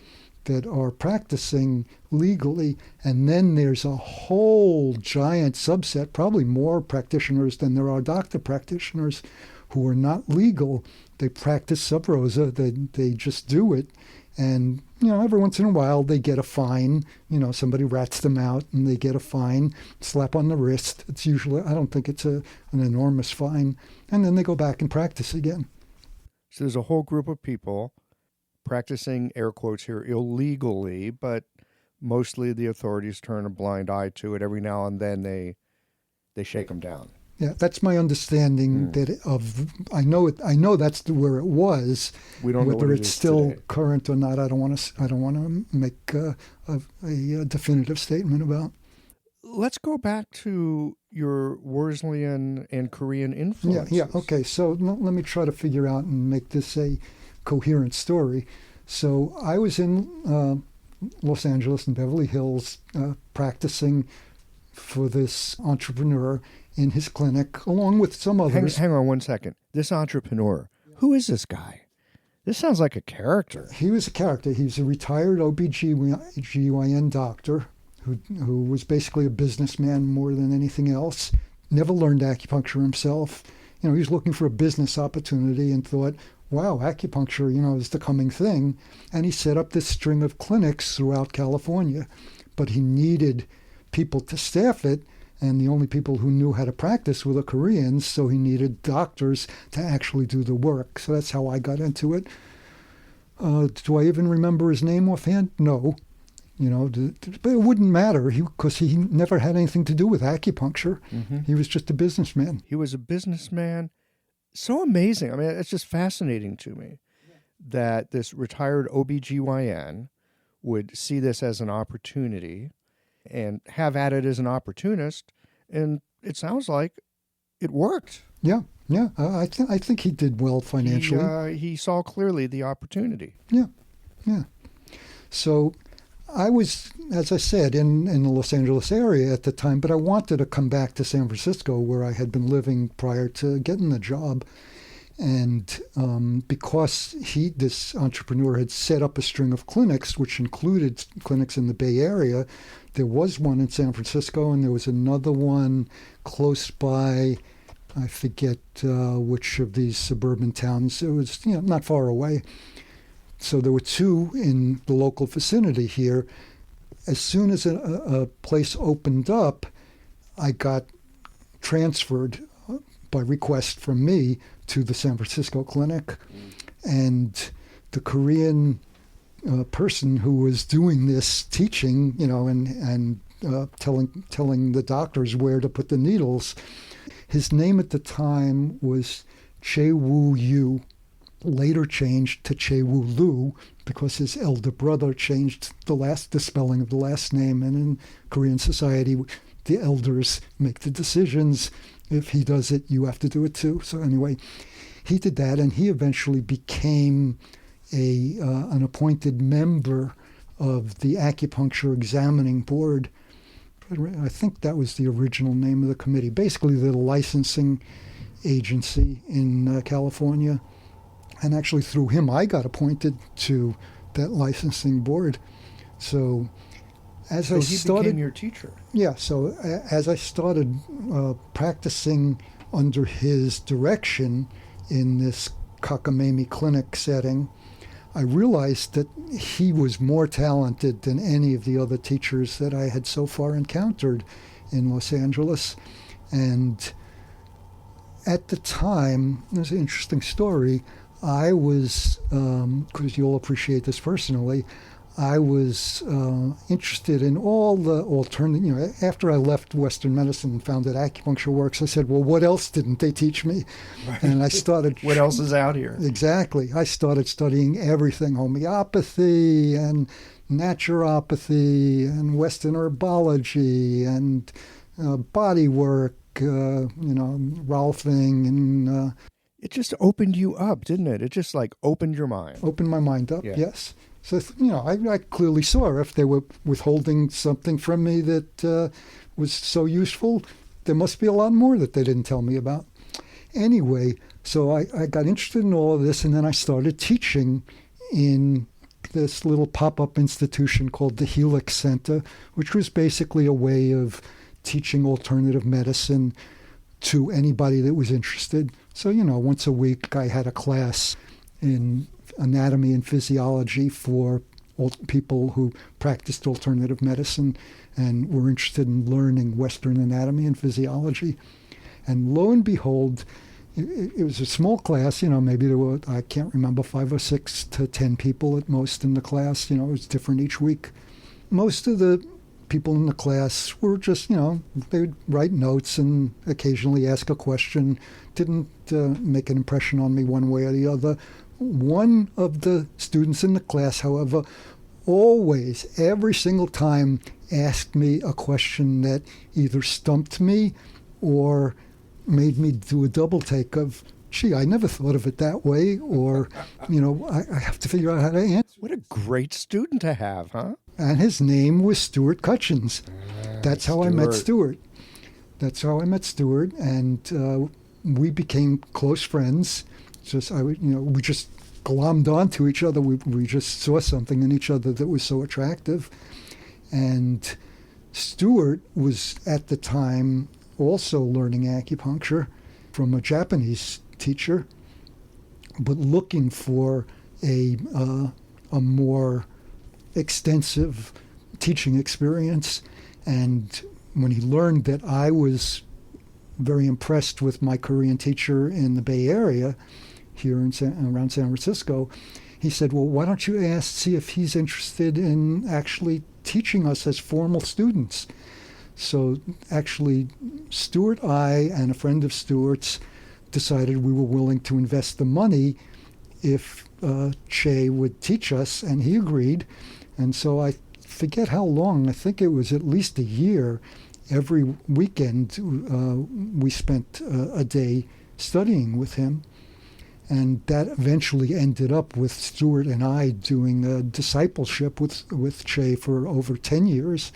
that are practicing legally. And then there's a whole giant subset, probably more practitioners than there are doctor practitioners, who are not legal. They practice sub rosa, they just do it. And, every once in a while they get a fine. Somebody rats them out and they get a fine, slap on the wrist. It's usually, I don't think it's an enormous fine. And then they go back and practice again. So there's a whole group of people practicing, air quotes here, illegally, but mostly the authorities turn a blind eye to it. Every now and then they shake them down. Yeah, that's my understanding. I know that's where it was. We don't know whether what it's still today. Current or not. I don't want to make a definitive statement about. Let's go back to your Worsleyan and Korean influences. Yeah. Okay. So let me try to figure out and make this a coherent story. So I was in Los Angeles and Beverly Hills practicing for this entrepreneur in his clinic, along with some others. Hang on one second. This entrepreneur, who is this guy? This sounds like a character. He was a character. He was a retired OB/GYN doctor who was basically a businessman more than anything else. Never learned acupuncture himself. He was looking for a business opportunity and thought, wow, acupuncture, is the coming thing. And he set up this string of clinics throughout California. But he needed people to staff it, and the only people who knew how to practice were the Koreans, so he needed doctors to actually do the work. So that's how I got into it. Do I even remember his name offhand? No. But it wouldn't matter because he never had anything to do with acupuncture. Mm-hmm. He was just a businessman. He was a businessman. So amazing. I mean, it's just fascinating to me that this retired OB/GYN would see this as an opportunity and have at it as an opportunist. And it sounds like it worked. Yeah. I think he did well financially. He saw clearly the opportunity. Yeah. So I was, as I said, in the Los Angeles area at the time, but I wanted to come back to San Francisco where I had been living prior to getting the job. And because this entrepreneur had set up a string of clinics, which included clinics in the Bay Area, there was one in San Francisco and there was another one close by. I forget which of these suburban towns. It was not far away. So there were two in the local vicinity here. As soon as a place opened up, I got transferred by request from me to the San Francisco clinic. And the Korean person who was doing this teaching, and telling the doctors where to put the needles, his name at the time was Chae-Woo Yu, later changed to Chae-Woo Lu because his elder brother changed the spelling of the last name. And in Korean society, the elders make the decisions. If he does it, you have to do it too. So anyway, he did that, and he eventually became an appointed member of the Acupuncture Examining Board. I think that was the original name of the committee. Basically, the licensing agency in California. And actually, through him, I got appointed to that licensing board. So he became your teacher. Yeah. So as I started practicing under his direction in this cockamamie clinic setting, I realized that he was more talented than any of the other teachers that I had so far encountered in Los Angeles. And at the time, there's an interesting story. I was, because you'll appreciate this personally, I was interested in all the alternative, after I left Western medicine and found that acupuncture works, I said, well, what else didn't they teach me? Right. And I started... What else is out here? Exactly. I started studying everything, homeopathy and naturopathy and Western herbology and body work, Rolfing and... It just opened you up, didn't it? It just opened your mind. Opened my mind up, yes. So, I clearly saw if they were withholding something from me that was so useful, there must be a lot more that they didn't tell me about. Anyway, so I got interested in all of this, and then I started teaching in this little pop-up institution called the Helix Center, which was basically a way of teaching alternative medicine to anybody that was interested. So, once a week I had a class in anatomy and physiology for people who practiced alternative medicine and were interested in learning Western anatomy and physiology. And lo and behold, it was a small class, maybe there were, I can't remember, 5 or 6 to 10 people at most in the class. It was different each week. Most of the people in the class were just, they would write notes and occasionally ask a question. Didn't make an impression on me one way or the other. One of the students in the class, however, always, every single time, asked me a question that either stumped me or made me do a double take of, gee, I never thought of it that way, or, I have to figure out how to answer. What a great student to have, huh? And his name was Stuart Cutchins. That's how I met Stuart. And we became close friends. We just glommed onto each other. We just saw something in each other that was so attractive. And Stuart was at the time also learning acupuncture from a Japanese teacher, but looking for a more extensive teaching experience. And when he learned that I was very impressed with my Korean teacher in the Bay Area, here around San Francisco, he said, well, why don't you see if he's interested in actually teaching us as formal students. So actually, Stuart, I, and a friend of Stuart's decided we were willing to invest the money if Che would teach us, and he agreed. And so I forget how long, I think it was at least a year, every weekend we spent a day studying with him. And that eventually ended up with Stuart and I doing a discipleship with Che for over 10 years.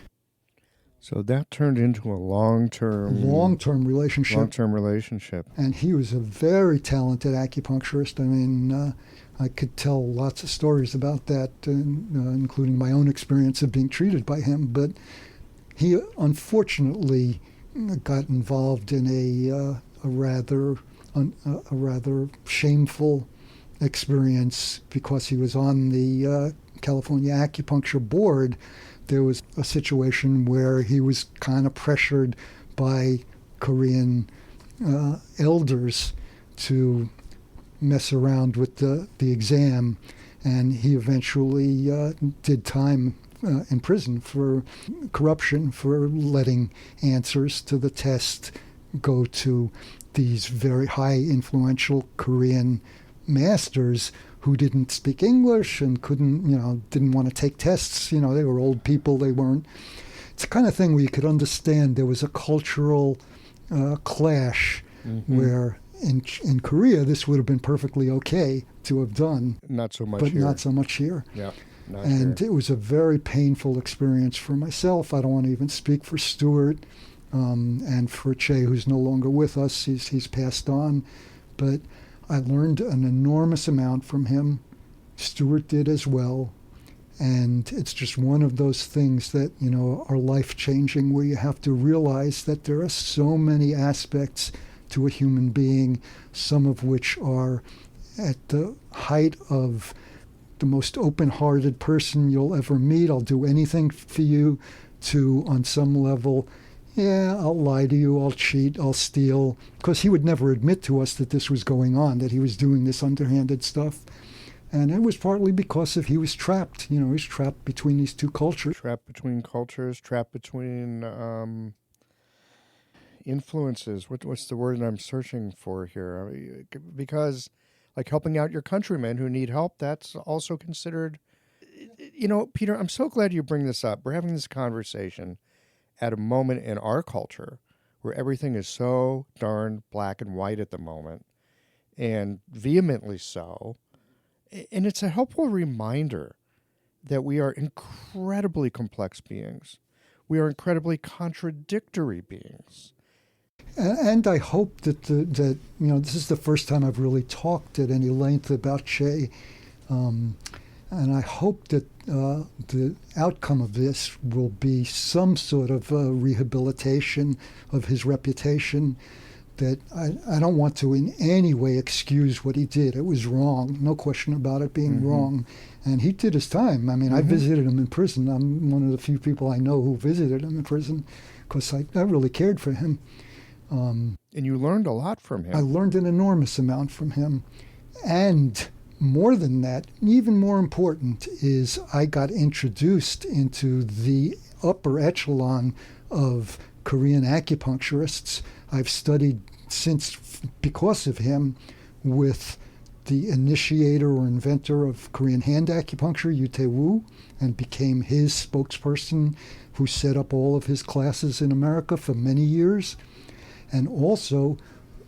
So that turned into a long-term relationship. And he was a very talented acupuncturist. I mean, I could tell lots of stories about that, including my own experience of being treated by him. But he unfortunately got involved in a rather shameful experience because he was on the California Acupuncture Board. There was a situation where he was kind of pressured by Korean elders to mess around with the exam, and he eventually did time in prison for corruption, for letting answers to the test go to these very high influential Korean masters who didn't speak English and didn't want to take tests. They were old people. They weren't. It's the kind of thing where you could understand there was a cultural clash where in Korea this would have been perfectly okay to have done. Not so much but here. Not so much here. Yeah. And it was a very painful experience for myself. I don't want to even speak for Stuart. And for Che, who's no longer with us, he's passed on. But I learned an enormous amount from him. Stuart did as well. And it's just one of those things that, are life-changing, where you have to realize that there are so many aspects to a human being, some of which are at the height of the most open-hearted person you'll ever meet. I'll do anything for you, to, on some level, yeah, I'll lie to you, I'll cheat, I'll steal, because he would never admit to us that this was going on, that he was doing this underhanded stuff. And it was partly because he was trapped. He was trapped between these two cultures. Trapped between cultures, trapped between influences. What's the word I'm searching for here? I mean, because, like, helping out your countrymen who need help, that's also considered... Peter, I'm so glad you bring this up. We're having this conversation at a moment in our culture where everything is so darn black and white at the moment, and vehemently so. And it's a helpful reminder that we are incredibly complex beings. We are incredibly contradictory beings. And I hope that this is the first time I've really talked at any length about Che. And I hope that the outcome of this will be some sort of rehabilitation of his reputation. That I don't want to in any way excuse what he did. It was wrong, no question about it being wrong. And he did his time. I mean, I visited him in prison. I'm one of the few people I know who visited him in prison because I really cared for him. And you learned a lot from him. I learned an enormous amount from him. And more than that, even more important, is I got introduced into the upper echelon of Korean acupuncturists. I've studied since, because of him, with the initiator or inventor of Korean hand acupuncture, Yu Tae-woo, and became his spokesperson, who set up all of his classes in America for many years. And also,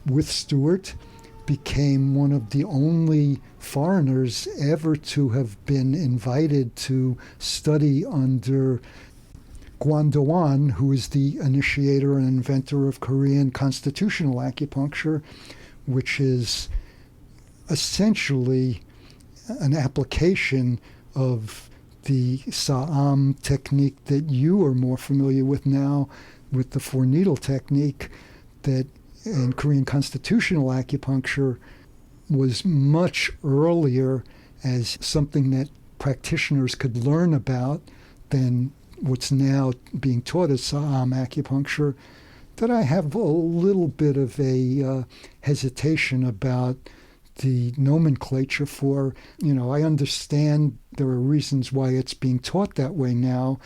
with Stuart, became one of the only foreigners ever to have been invited to study under Gwon-do-won, who is the initiator and inventor of Korean constitutional acupuncture, which is essentially an application of the Sa'am technique that you are more familiar with now, with the four-needle technique, that in Korean constitutional acupuncture was much earlier as something that practitioners could learn about than what's now being taught as Sa'am acupuncture, that I have a little bit of a hesitation about the nomenclature for. I understand there are reasons why it's being taught that way now,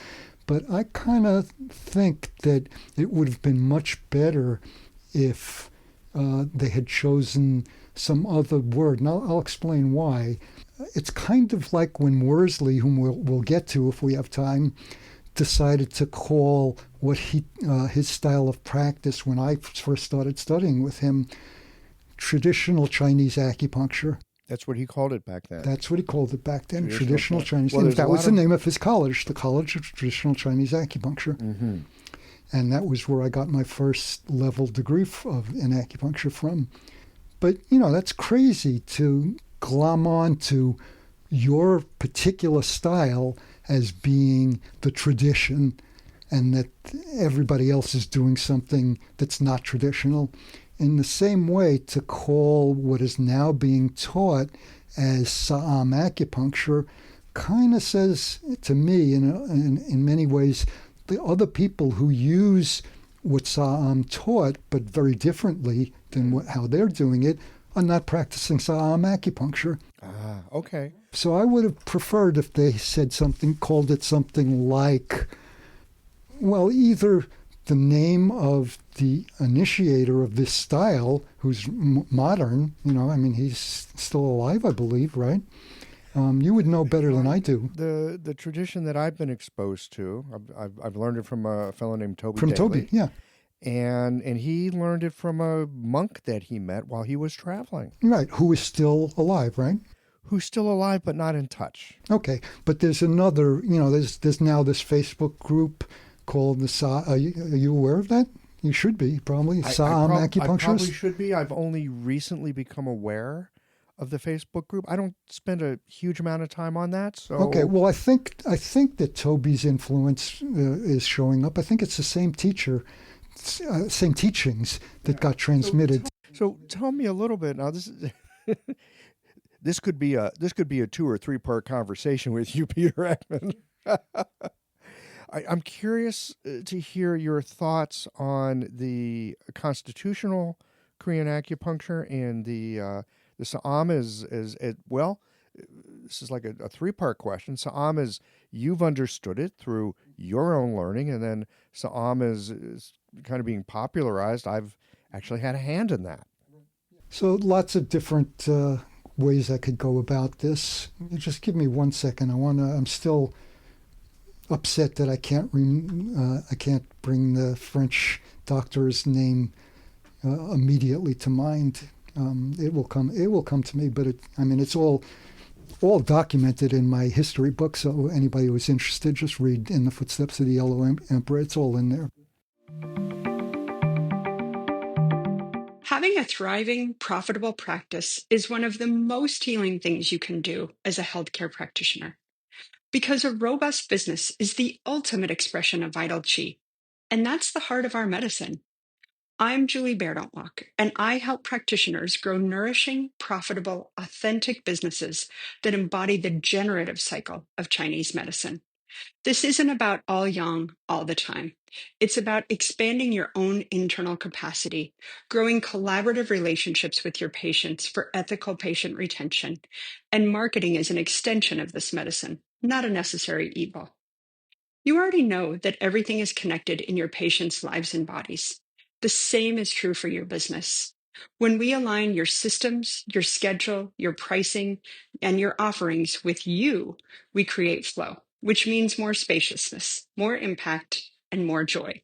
but I kind of think that it would have been much better if they had chosen some other word. And I'll explain why. it's kind of like when Worsley, whom we'll get to if we have time, decided to call what his style of practice when I first started studying with him traditional Chinese acupuncture. That's what he called it back then. That's what he called it back then, traditional Chinese. Well, that was the name of his college, the College of Traditional Chinese Acupuncture. Mm-hmm. And that was where I got my first level degree in acupuncture from. But, that's crazy to glom on to your particular style as being the tradition and that everybody else is doing something that's not traditional. In the same way, to call what is now being taught as Sa'am acupuncture kind of says to me, in many ways, the other people who use what Sa'am taught, but very differently than how they're doing it, are not practicing Sa'am acupuncture. Ah, okay. So I would have preferred if they called it something like, well, either the name of the initiator of this style, who's modern, he's still alive, I believe, right? You would know better than I do. The tradition that I've been exposed to, I've learned it from a fellow named Toby From Daly. Toby, yeah. And he learned it from a monk that he met while he was traveling. Right, who is still alive, right? Who's still alive but not in touch. Okay, but there's another, there's now this Facebook group called the are you aware of that? You should be, probably. Sa'am Acupuncturist? I probably should be. I've only recently become aware of the Facebook group. I don't spend a huge amount of time on that. So okay, well, I think that Toby's influence is showing up. I think it's the same teacher, same teachings that got transmitted. So tell me a little bit now. This is this could be a 2 or 3 part conversation with you, Peter Eckman. I'm curious to hear your thoughts on the constitutional Korean acupuncture and the Sa'am is well. This is like a 3-part question. Sa'am is you've understood it through your own learning, and then Sa'am is kind of being popularized. I've actually had a hand in that. So lots of different ways I could go about this. Just give me 1 second. I'm still upset that I can't bring the French doctor's name immediately to mind. It will come to me, but it's all documented in my history book. So anybody who's interested, just read In the Footsteps of the Yellow Emperor. It's all in there. Having a thriving, profitable practice is one of the most healing things you can do as a healthcare practitioner. Because a robust business is the ultimate expression of vital qi. And that's the heart of our medicine. I'm Julie Bairdontlock, and I help practitioners grow nourishing, profitable, authentic businesses that embody the generative cycle of Chinese medicine. This isn't about all yang all the time. It's about expanding your own internal capacity, growing collaborative relationships with your patients for ethical patient retention, and marketing as an extension of this medicine, not a necessary evil. You already know that everything is connected in your patients' lives and bodies. The same is true for your business. When we align your systems, your schedule, your pricing, and your offerings with you, we create flow, which means more spaciousness, more impact, and more joy.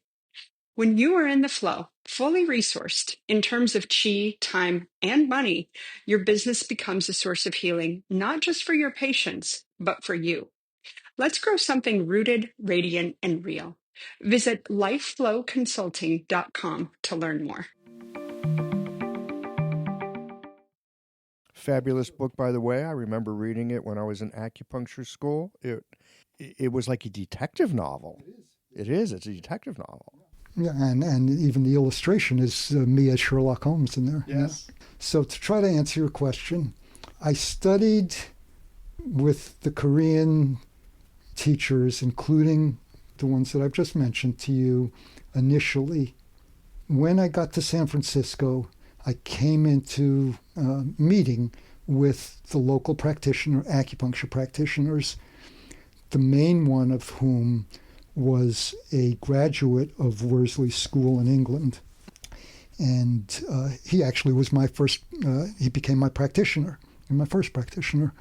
When you are in the flow, fully resourced in terms of chi, time, and money, your business becomes a source of healing, not just for your patients, but for you. Let's grow something rooted, radiant, and real. Visit lifeflowconsulting.com to learn more. Fabulous book, by the way. I remember reading it when I was in acupuncture school. It was like a detective novel. It is. It's a detective novel. Yeah, and even the illustration is me as Sherlock Holmes in there. Yes. Yeah. So to try to answer your question, I studied with the Korean teachers, including the ones that I've just mentioned to you initially. When I got to San Francisco, I came into meeting with the local acupuncture practitioners, the main one of whom was a graduate of Worsley School in England. And he actually was he became my practitioner, my first practitioner.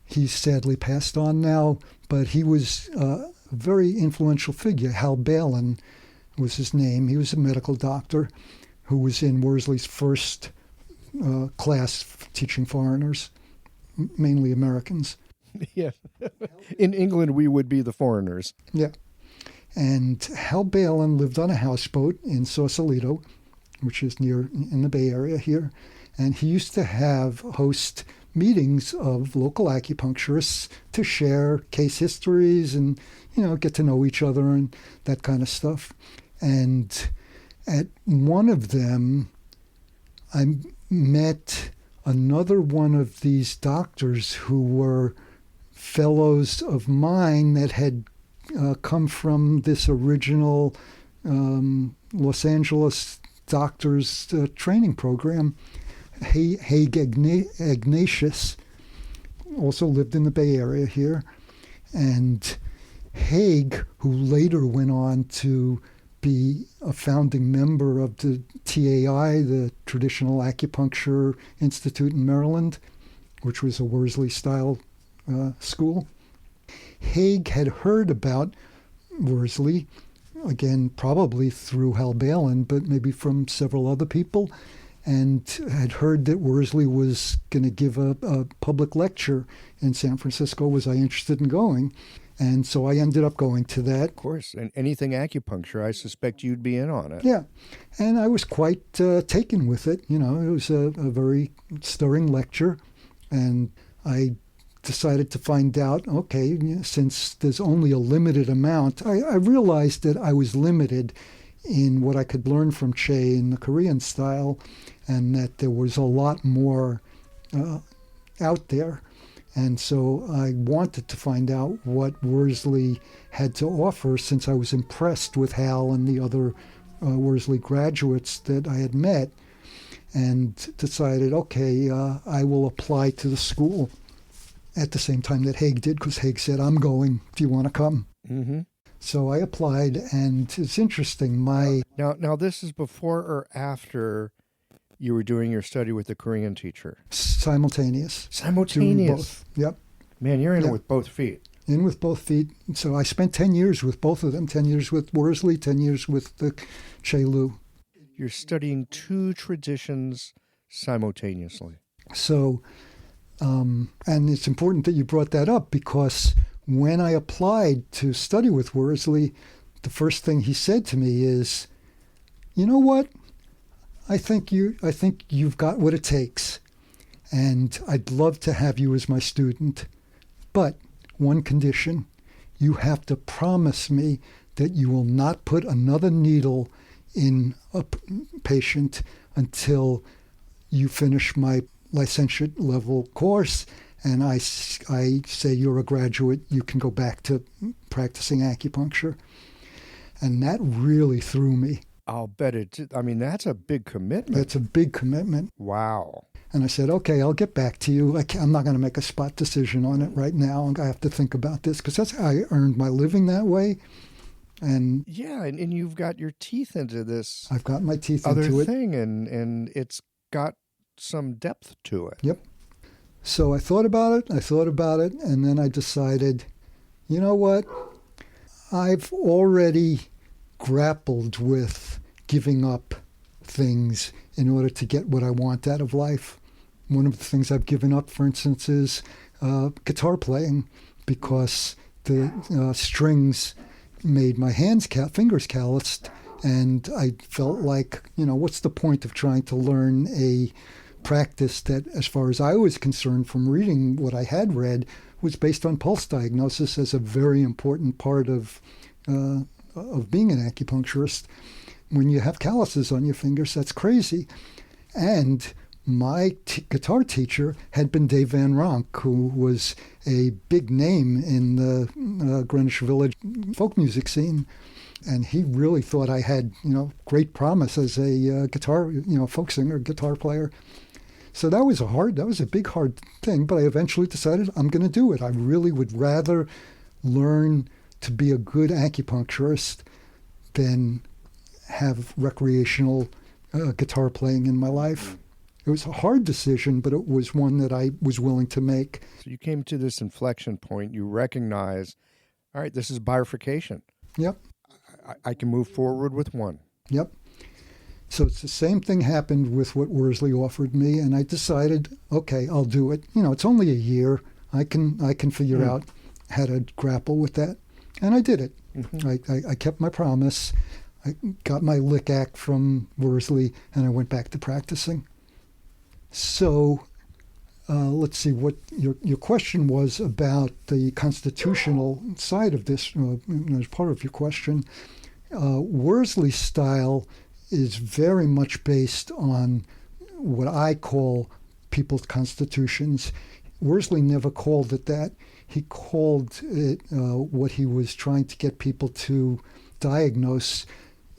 He's sadly passed on now, but he was a very influential figure. Hal Balin was his name. He was a medical doctor who was in Worsley's first class teaching foreigners, mainly Americans. Yeah. In England, we would be the foreigners. Yeah. And Hal Balin lived on a houseboat in Sausalito, which is near in the Bay Area here. And he used to host meetings of local acupuncturists to share case histories and, get to know each other and that kind of stuff. And at one of them, I met another one of these doctors who were fellows of mine that had come from this original Los Angeles doctors training program. Haig Ignatius also lived in the Bay Area here. And Haig, who later went on to be a founding member of the TAI, the Traditional Acupuncture Institute in Maryland, which was a Worsley-style school. Haig had heard about Worsley, again, probably through Hal Balin, but maybe from several other people, and had heard that Worsley was going to give a public lecture in San Francisco. Was I interested in going? And so I ended up going to that. Of course. And anything acupuncture, I suspect you'd be in on it. Yeah. And I was quite taken with it. It was a very stirring lecture. And I decided to find out, okay, since there's only a limited amount, I realized that I was limited in what I could learn from Che in the Korean style, and that there was a lot more out there. And so I wanted to find out what Worsley had to offer, since I was impressed with Hal and the other Worsley graduates that I had met, and decided, okay, I will apply to the school at the same time that Haig did, because Haig said, I'm going. Do you want to come? Mm-hmm. So I applied, and it's interesting. Now this is before or after you were doing your study with the Korean teacher? Simultaneous. Simultaneous. Both. Yep. Man, you're in it with both feet. In with both feet. So I spent 10 years with both of them, 10 years with Worsley, 10 years with the Che Lu. You're studying two traditions simultaneously. So, and it's important that you brought that up, because when I applied to study with Worsley, the first thing he said to me is, you know what? I think you've got what it takes, and I'd love to have you as my student. But one condition, you have to promise me that you will not put another needle in a patient until you finish my licentiate level course, and I say you're a graduate, you can go back to practicing acupuncture. And that really threw me. I'll bet it. I mean, that's a big commitment. That's a big commitment. Wow. And I said, okay, I'll get back to you. I'm not going to make a spot decision on it right now. I have to think about this, because that's how I earned my living that way. And yeah, and you've got your teeth into this. I've got my teeth into it. Other thing, and it's got some depth to it. Yep. So I thought about it, and then I decided, you know what? I've already grappled with giving up things in order to get what I want out of life. One of the things I've given up, for instance, is guitar playing, because the strings made my fingers calloused, and I felt like, what's the point of trying to learn a practice that, as far as I was concerned from reading what I had read, was based on pulse diagnosis as a very important part of being an acupuncturist. When you have calluses on your fingers, that's crazy. And my guitar teacher had been Dave Van Ronk, who was a big name in the Greenwich Village folk music scene. And he really thought I had, great promise as a guitar, folk singer, guitar player. So that was a big, hard thing. But I eventually decided I'm going to do it. I really would rather learn to be a good acupuncturist than have recreational guitar playing in my life. It was a hard decision, but it was one that I was willing to make. So you came to this inflection point. You recognize, all right, this is bifurcation. Yep. I can move forward with one. Yep. So it's the same thing happened with what Worsley offered me, and I decided, okay, I'll do it. It's only a year. I can figure out how to grapple with that, and I did it. I kept my promise. I got my lick act from Worsley, and I went back to practicing. So let's see, what your question was about the constitutional side of this, as part of your question. Worsley's style is very much based on what I call people's constitutions. Worsley never called it that. He called it what he was trying to get people to diagnose,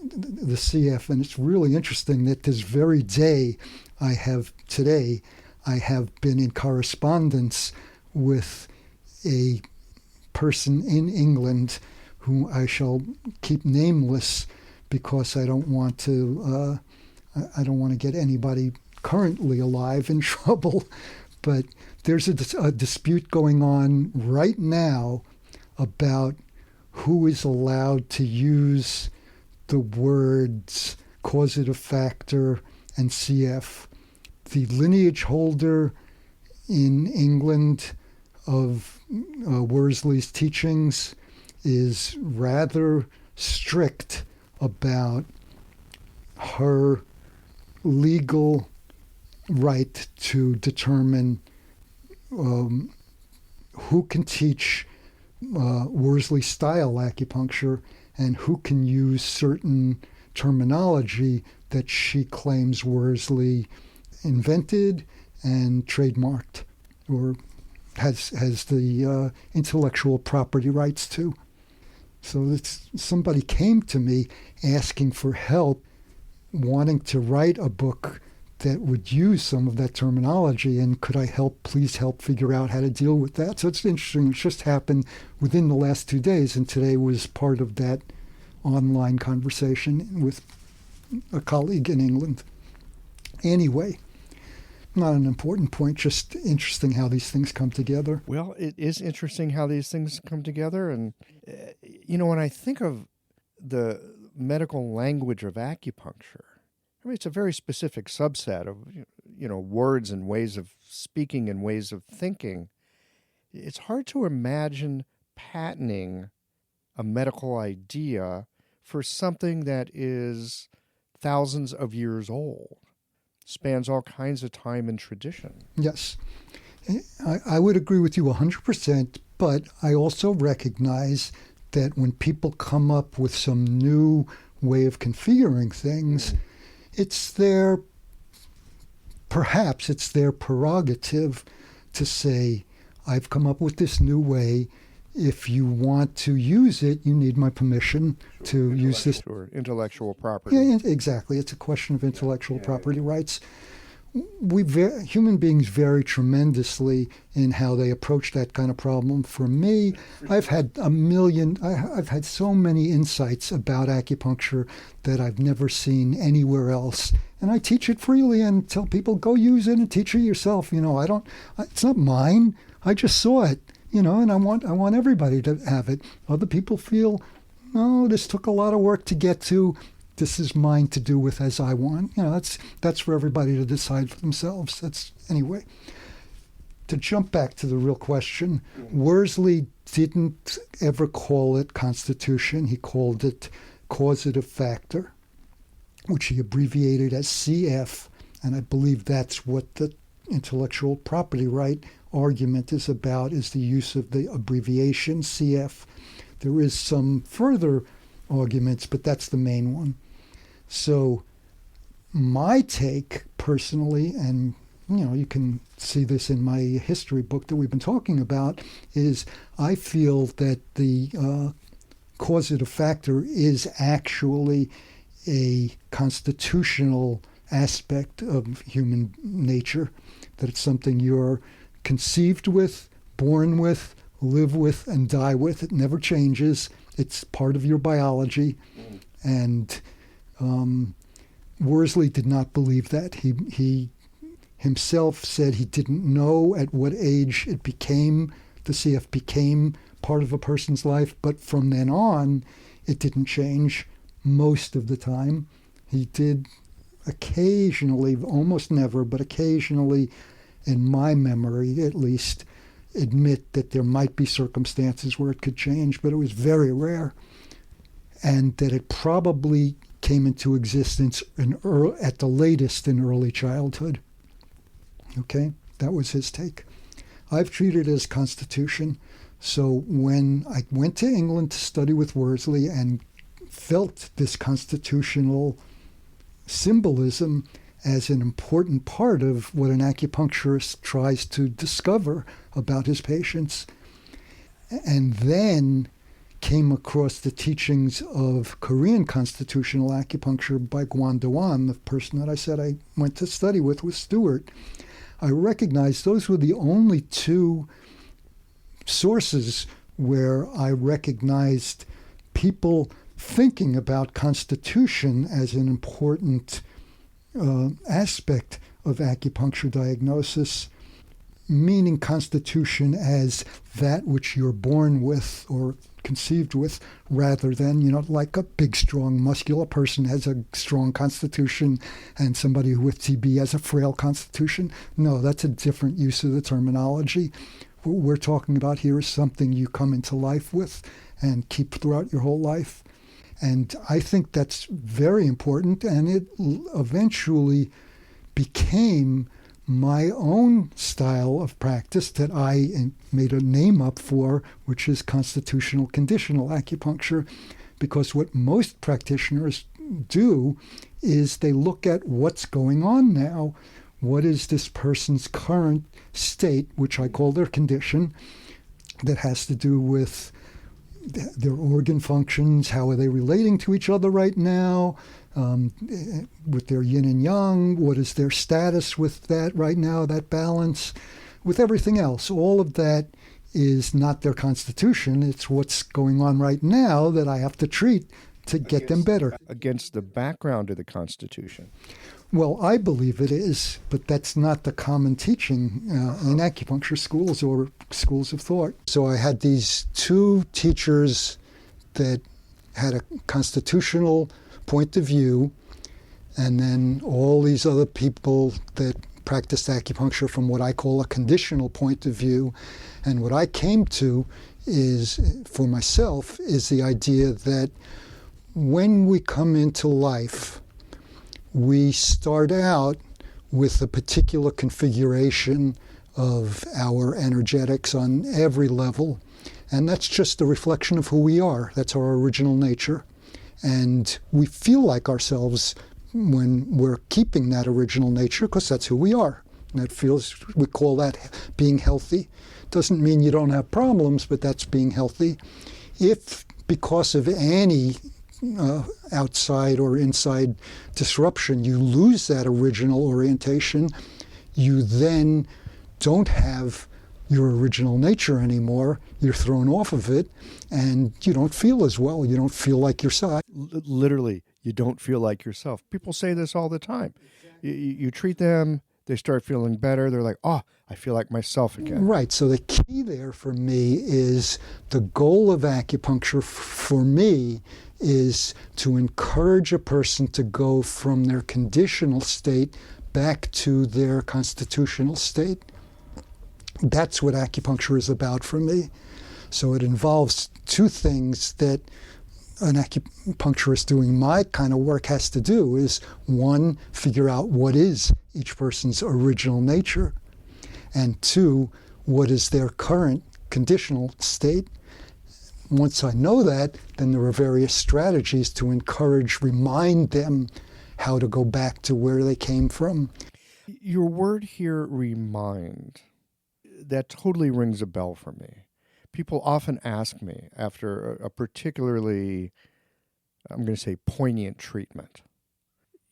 the CF. And it's really interesting that this very day I have been in correspondence with a person in England whom I shall keep nameless because I don't want to get anybody currently alive in trouble. But there's a dispute going on right now about who is allowed to use the words causative factor and CF. The lineage holder in England of Worsley's teachings is rather strict about her legal right to determine who can teach Worsley style acupuncture and who can use certain terminology that she claims Worsley invented and trademarked, or has the intellectual property rights to. So somebody came to me asking for help, wanting to write a book that would use some of that terminology, and could I please help figure out how to deal with that? So it's interesting. It just happened within the last 2 days, and today was part of that online conversation with a colleague in England. Anyway, not an important point, just interesting how these things come together. Well, it is interesting how these things come together. And, when I think of the medical language of acupuncture, I mean, it's a very specific subset of, words and ways of speaking and ways of thinking. It's hard to imagine patenting a medical idea for something that is thousands of years old, spans all kinds of time and tradition. Yes, I would agree with you 100%, but I also recognize that when people come up with some new way of configuring things, perhaps it's their prerogative to say, I've come up with this new way. If you want to use it, you need my permission to use this. Or intellectual property. Yeah, exactly. It's a question of intellectual property rights. Human beings vary tremendously in how they approach that kind of problem. For me, I've had so many insights about acupuncture that I've never seen anywhere else. And I teach it freely and tell people, go use it and teach it yourself. It's not mine. I just saw it, and I want everybody to have it. Other people feel, no, this took a lot of work to get to. This is mine to do with as I want. That's for everybody to decide for themselves. Anyway. To jump back to the real question, Worsley didn't ever call it constitution. He called it causative factor, which he abbreviated as CF, and I believe that's what the intellectual property right argument is about, is the use of the abbreviation CF. There is some further arguments, but that's the main one. So my take personally, and you can see this in my history book that we've been talking about, is I feel that the causative factor is actually a constitutional aspect of human nature, that it's something you're conceived with, born with, live with, and die with. It never changes. It's part of your biology. And Worsley did not believe that. He himself said he didn't know at what age the CF became part of a person's life, but from then on, it didn't change most of the time. He did occasionally, almost never, but occasionally, in my memory at least, admit that there might be circumstances where it could change, but it was very rare. And that it probably came into existence at the latest in early childhood. Okay, that was his take. I've treated it as constitution. So when I went to England to study with Worsley and felt this constitutional symbolism as an important part of what an acupuncturist tries to discover about his patients, and then came across the teachings of Korean constitutional acupuncture by Gwon-Do-Won, the person that I said I went to study with Stuart, I recognized those were the only two sources where I recognized people thinking about constitution as an important aspect of acupuncture diagnosis, meaning constitution as that which you're born with or conceived with, rather than, like a big, strong, muscular person has a strong constitution and somebody with TB has a frail constitution. No, that's a different use of the terminology. What we're talking about here is something you come into life with and keep throughout your whole life. And I think that's very important, and it eventually became my own style of practice that I made a name up for, which is constitutional conditional acupuncture, because what most practitioners do is they look at what's going on now. What is this person's current state, which I call their condition, that has to do with their organ functions, how are they relating to each other right now, with their yin and yang, what is their status with that right now, that balance, with everything else. All of that is not their constitution. It's what's going on right now that I have to treat to get them better. Against the background of the Constitution. Well, I believe it is, but that's not the common teaching in acupuncture schools or schools of thought. So I had these two teachers that had a constitutional point of view, and then all these other people that practiced acupuncture from what I call a conditional point of view. And what I came to is, for myself, is the idea that when we come into life, we start out with a particular configuration of our energetics on every level, and that's just a reflection of who we are. That's our original nature. And we feel like ourselves when we're keeping that original nature, because that's who we are. And we call that being healthy. Doesn't mean you don't have problems, but that's being healthy. If because of any outside or inside disruption, you lose that original orientation, you then don't have your original nature anymore. You're thrown off of it, and you don't feel as well. You don't feel like yourself. Literally, you don't feel like yourself. People say this all the time. You treat them, they start feeling better. They're like, oh, I feel like myself again. Right. So the key there for me is the goal of acupuncture for me is to encourage a person to go from their conditional state back to their constitutional state. That's what acupuncture is about for me. So it involves two things that an acupuncturist doing my kind of work has to do is, one, figure out what is each person's original nature, and two, what is their current conditional state. Once I know that, then there are various strategies to remind them how to go back to where they came from. Your word here, remind, that totally rings a bell for me. People often ask me after a particularly, I'm going to say, poignant treatment.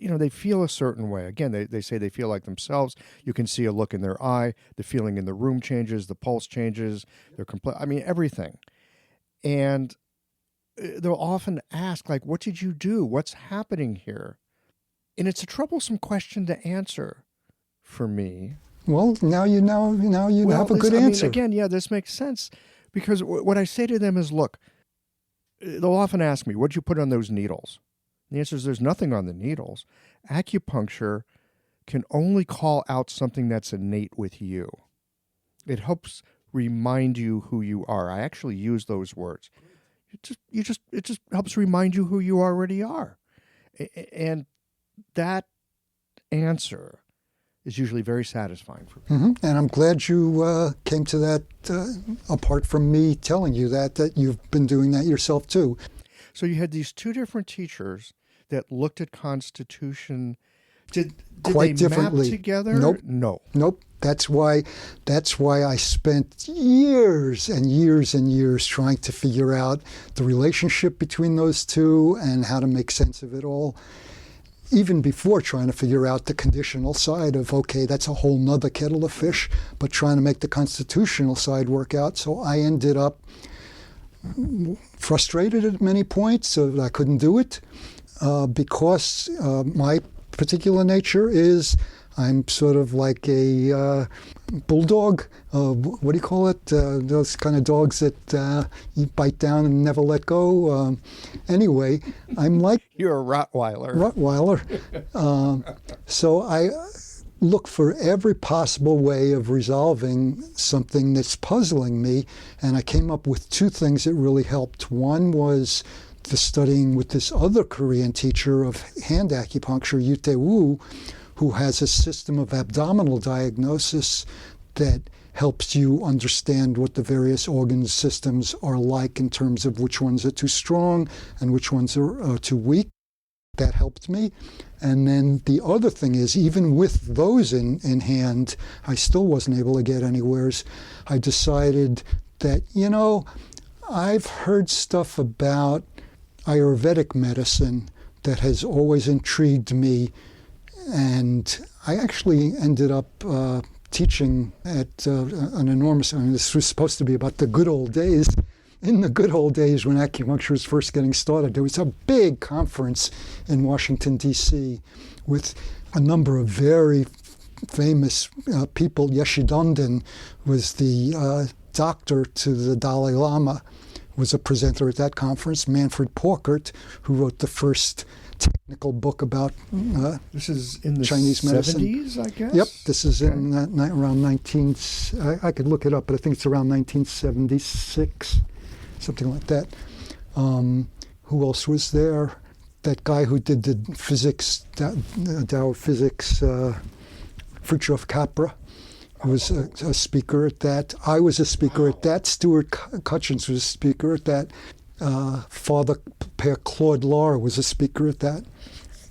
They feel a certain way. Again, they say they feel like themselves. You can see a look in their eye. The feeling in the room changes. The pulse changes. Everything. And they'll often ask, like, what did you do? What's happening here? And it's a troublesome question to answer for me. Well, now you have a good answer. Again, yeah, this makes sense. Because what I say to them is, look, they'll often ask me, what'd you put on those needles? The answer is there's nothing on the needles. Acupuncture can only call out something that's innate with you. It helps remind you who you are. I actually use those words. It just helps remind you who you already are. And that answer is usually very satisfying for people. Mm-hmm. And I'm glad you came to that, apart from me telling you that you've been doing that yourself too. So you had these two different teachers that looked at Constitution. Did quite they differently. map together? Nope. Nope. That's why I spent years and years and years trying to figure out the relationship between those two and how to make sense of it all. Even before trying to figure out the conditional side of, okay, that's a whole nother kettle of fish, but trying to make the constitutional side work out. So I ended up frustrated at many points so that I couldn't do it because my particular nature is I'm sort of like a bulldog. What do you call it? Those kind of dogs that you bite down and never let go. Anyway, I'm like... You're a Rottweiler. So I look for every possible way of resolving something that's puzzling me, and I came up with two things that really helped. One was the studying with this other Korean teacher of hand acupuncture, Yute Woo, who has a system of abdominal diagnosis that helps you understand what the various organ systems are like in terms of which ones are too strong and which ones are too weak. That helped me. And then the other thing is, even with those in hand, I still wasn't able to get anywhere. I decided that, I've heard stuff about Ayurvedic medicine that has always intrigued me. And I actually ended up teaching at an enormous, this was supposed to be about the good old days. In the good old days when acupuncture was first getting started, there was a big conference in Washington, D.C. with a number of very famous people. Yeshidanden was the doctor to the Dalai Lama, was a presenter at that conference. Manfred Paukert, who wrote the first technical book about this is in the Chinese medicine. 70s, I guess? Yep, this is in around 19... I could look it up, but I think it's around 1976, something like that. Who else was there? That guy who did the physics, Dow physics, Fritjof Capra, was a speaker at that. I was a speaker at that. Stuart Cutchins was a speaker at that. Father Père Claude Lahr was a speaker at that.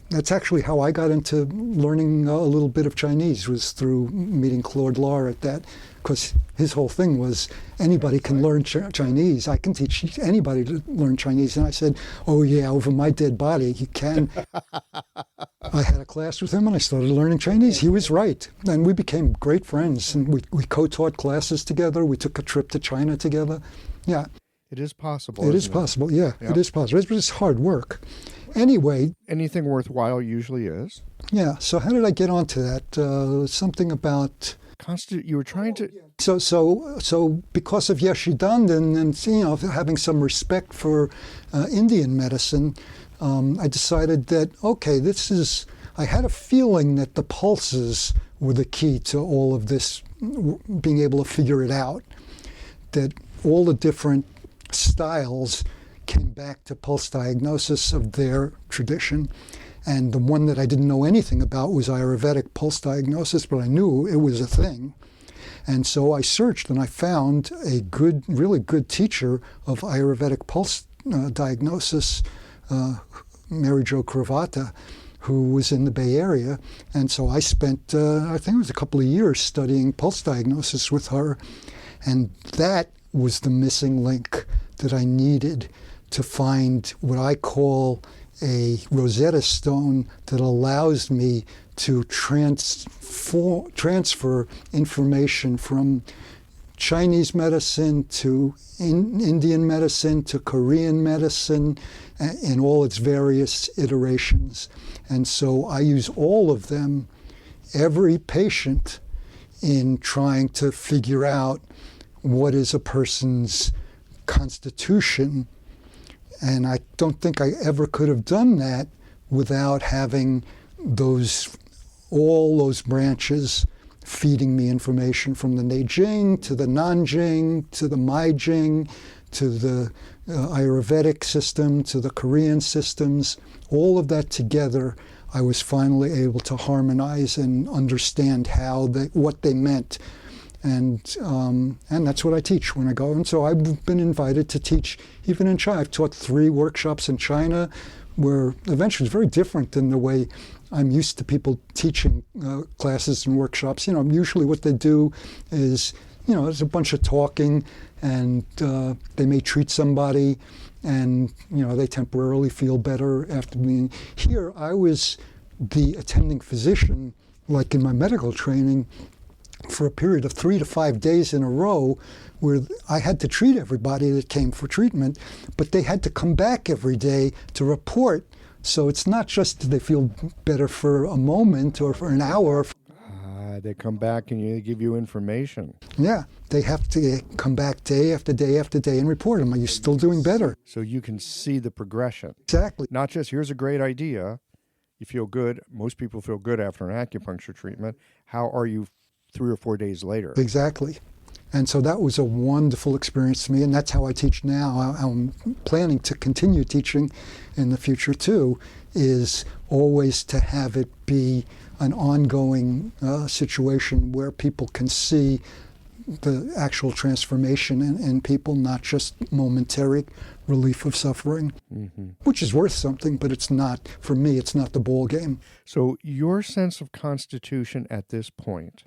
That's actually how I got into learning a little bit of Chinese, was through meeting Claude Lahr at that, because his whole thing was anybody can learn Chinese. I can teach anybody to learn Chinese. And I said, oh yeah, over my dead body, you can. I had a class with him and I started learning Chinese. He was right. And we became great friends. And we co-taught classes together. We took a trip to China together. Yeah. It is possible. It is possible, yeah. Yep. It is possible. It's hard work. Anyway. Anything worthwhile usually is. Yeah. So how did I get onto that? Something about... You were trying to... So because of Yeshidanden and having some respect for Indian medicine, I decided that, okay, I had a feeling that the pulses were the key to all of this, being able to figure it out, that all the different styles came back to pulse diagnosis of their tradition. And the one that I didn't know anything about was Ayurvedic pulse diagnosis, but I knew it was a thing. And so I searched and I found a really good teacher of Ayurvedic pulse diagnosis, Mary Jo Kravata, who was in the Bay Area. And so I spent, I think it was a couple of years studying pulse diagnosis with her. And that was the missing link that I needed to find what I call a Rosetta Stone that allows me to transfer information from Chinese medicine to Indian medicine to Korean medicine in all its various iterations. And so I use all of them every patient in trying to figure out what is a person's constitution. And I don't think I ever could have done that without having all those branches feeding me information, from the Neijing to the Nanjing to the Meijing to the Ayurvedic system to the Korean systems. All of that together, I was finally able to harmonize and understand what they meant. And that's what I teach when I go. And so I've been invited to teach even in China. I've taught 3 workshops in China, where eventually it's very different than the way I'm used to people teaching classes and workshops. Usually what they do is, there's a bunch of talking, and they may treat somebody, and they temporarily feel better after being here. I was the attending physician, like in my medical training, for a period of 3 to 5 days in a row, where I had to treat everybody that came for treatment, but they had to come back every day to report. So it's not just they feel better for a moment or for an hour. They come back and they give you information. Yeah, they have to come back day after day after day and report them. Are you still doing better? So you can see the progression. Exactly. Not just, here's a great idea. You feel good. Most people feel good after an acupuncture treatment. How are you 3 or 4 days later? Exactly. And so that was a wonderful experience to me, and that's how I teach now. I'm planning to continue teaching in the future too, is always to have it be an ongoing situation where people can see the actual transformation in people, not just momentary relief of suffering, which is worth something, but it's not, for me, it's not the ball game. So your sense of constitution at this point,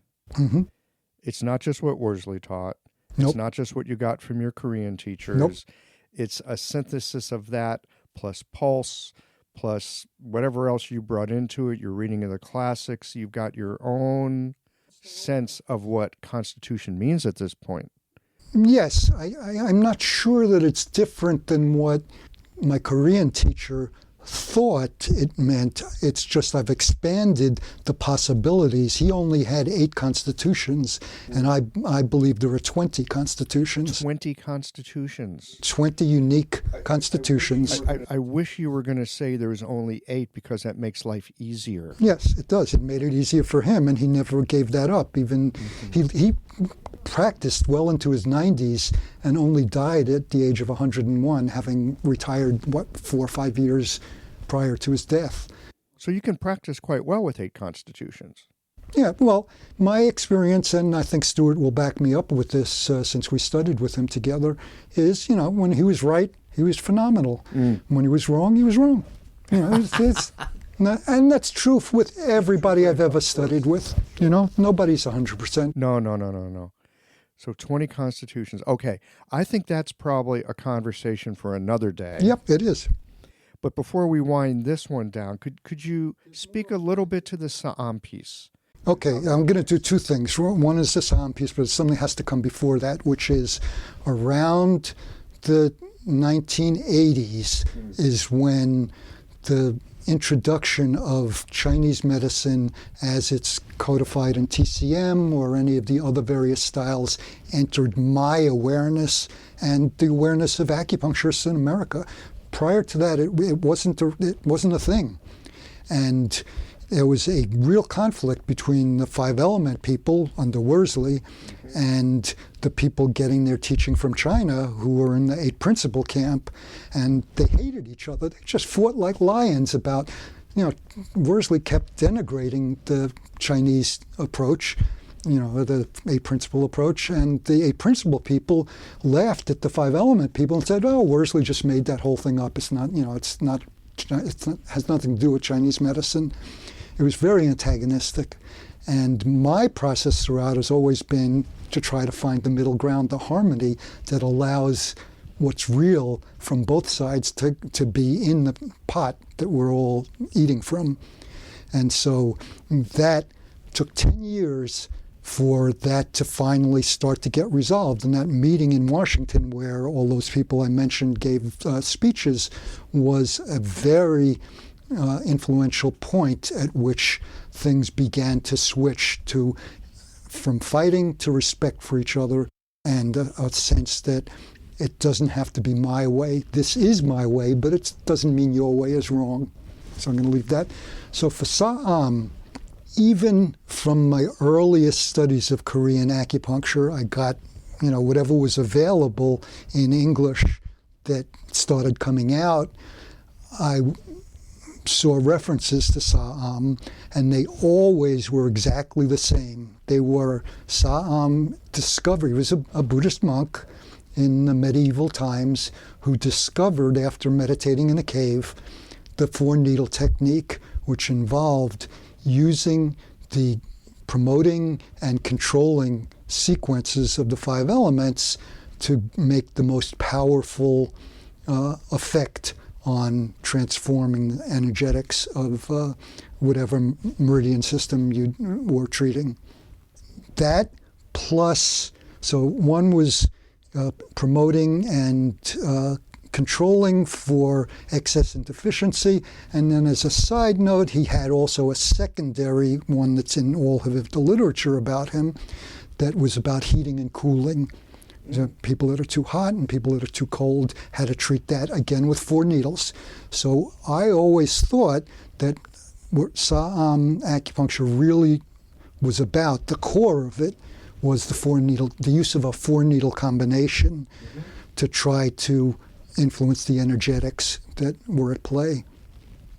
it's not just what Worsley taught. Nope. It's not just what you got from your Korean teachers. Nope. It's a synthesis of that, plus pulse, plus whatever else you brought into it. You're reading of the classics. You've got your own sense of what constitution means at this point. Yes, I'm not sure that it's different than what my Korean teacher thought it meant. It's just I've expanded the possibilities. He only had 8 constitutions, and I believe there are 20 constitutions. 20 constitutions. 20 unique constitutions. I wish you were going to say there's only 8, because that makes life easier. Yes, it does. It made it easier for him, and he never gave that up. Even he practiced well into his 90s and only died at the age of 101, having retired, 4 or 5 years prior to his death. So you can practice quite well with 8 constitutions. Yeah, well, my experience, and I think Stuart will back me up with this since we studied with him together, is, when he was right, he was phenomenal. When he was wrong, he was wrong. It's and that's true with everybody I've ever studied with. Nobody's 100%. No. So 20 constitutions. Okay, I think that's probably a conversation for another day. Yep, it is. But before we wind this one down, could you speak a little bit to the Sa'am piece? Okay, I'm going to do 2 things. One is the Sa'am piece, but something has to come before that, which is around the 1980s is when the introduction of Chinese medicine as it's codified in TCM or any of the other various styles entered my awareness and the awareness of acupuncturists in America. Prior to that, it wasn't a thing. And there was a real conflict between the 5-element people under Worsley and the people getting their teaching from China who were in the 8 principle camp, and they hated each other. They just fought like lions about, Worsley kept denigrating the Chinese approach, the 8 principle approach, and the 8 principle people laughed at the 5-element people and said, "Oh, Worsley just made that whole thing up. It's not, has nothing to do with Chinese medicine." It was very antagonistic, and my process throughout has always been to try to find the middle ground, the harmony that allows what's real from both sides to be in the pot that we're all eating from. And so that took 10 years for that to finally start to get resolved. And that meeting in Washington where all those people I mentioned gave speeches was a very influential point at which things began to switch from fighting to respect for each other, and a sense that it doesn't have to be my way. This is my way, but it doesn't mean your way is wrong. So I'm going to leave that. So for Sa'am, even from my earliest studies of Korean acupuncture, I got, whatever was available in English that started coming out. I saw references to Sa'am, and they always were exactly the same. They were Sa'am discovery. He was a Buddhist monk in the medieval times who discovered, after meditating in a cave, the 4-needle technique, which involved using the promoting and controlling sequences of the 5 elements to make the most powerful effect on transforming the energetics of whatever meridian system you were treating. That plus, so one was promoting and controlling for excess and deficiency, and then as a side note, he had also a secondary one that's in all of the literature about him that was about heating and cooling. So people that are too hot and people that are too cold, how to treat that, again with 4 needles. So I always thought that what Sa'am acupuncture really was about, the core of it, was the use of a 4-needle combination to try to influence the energetics that were at play.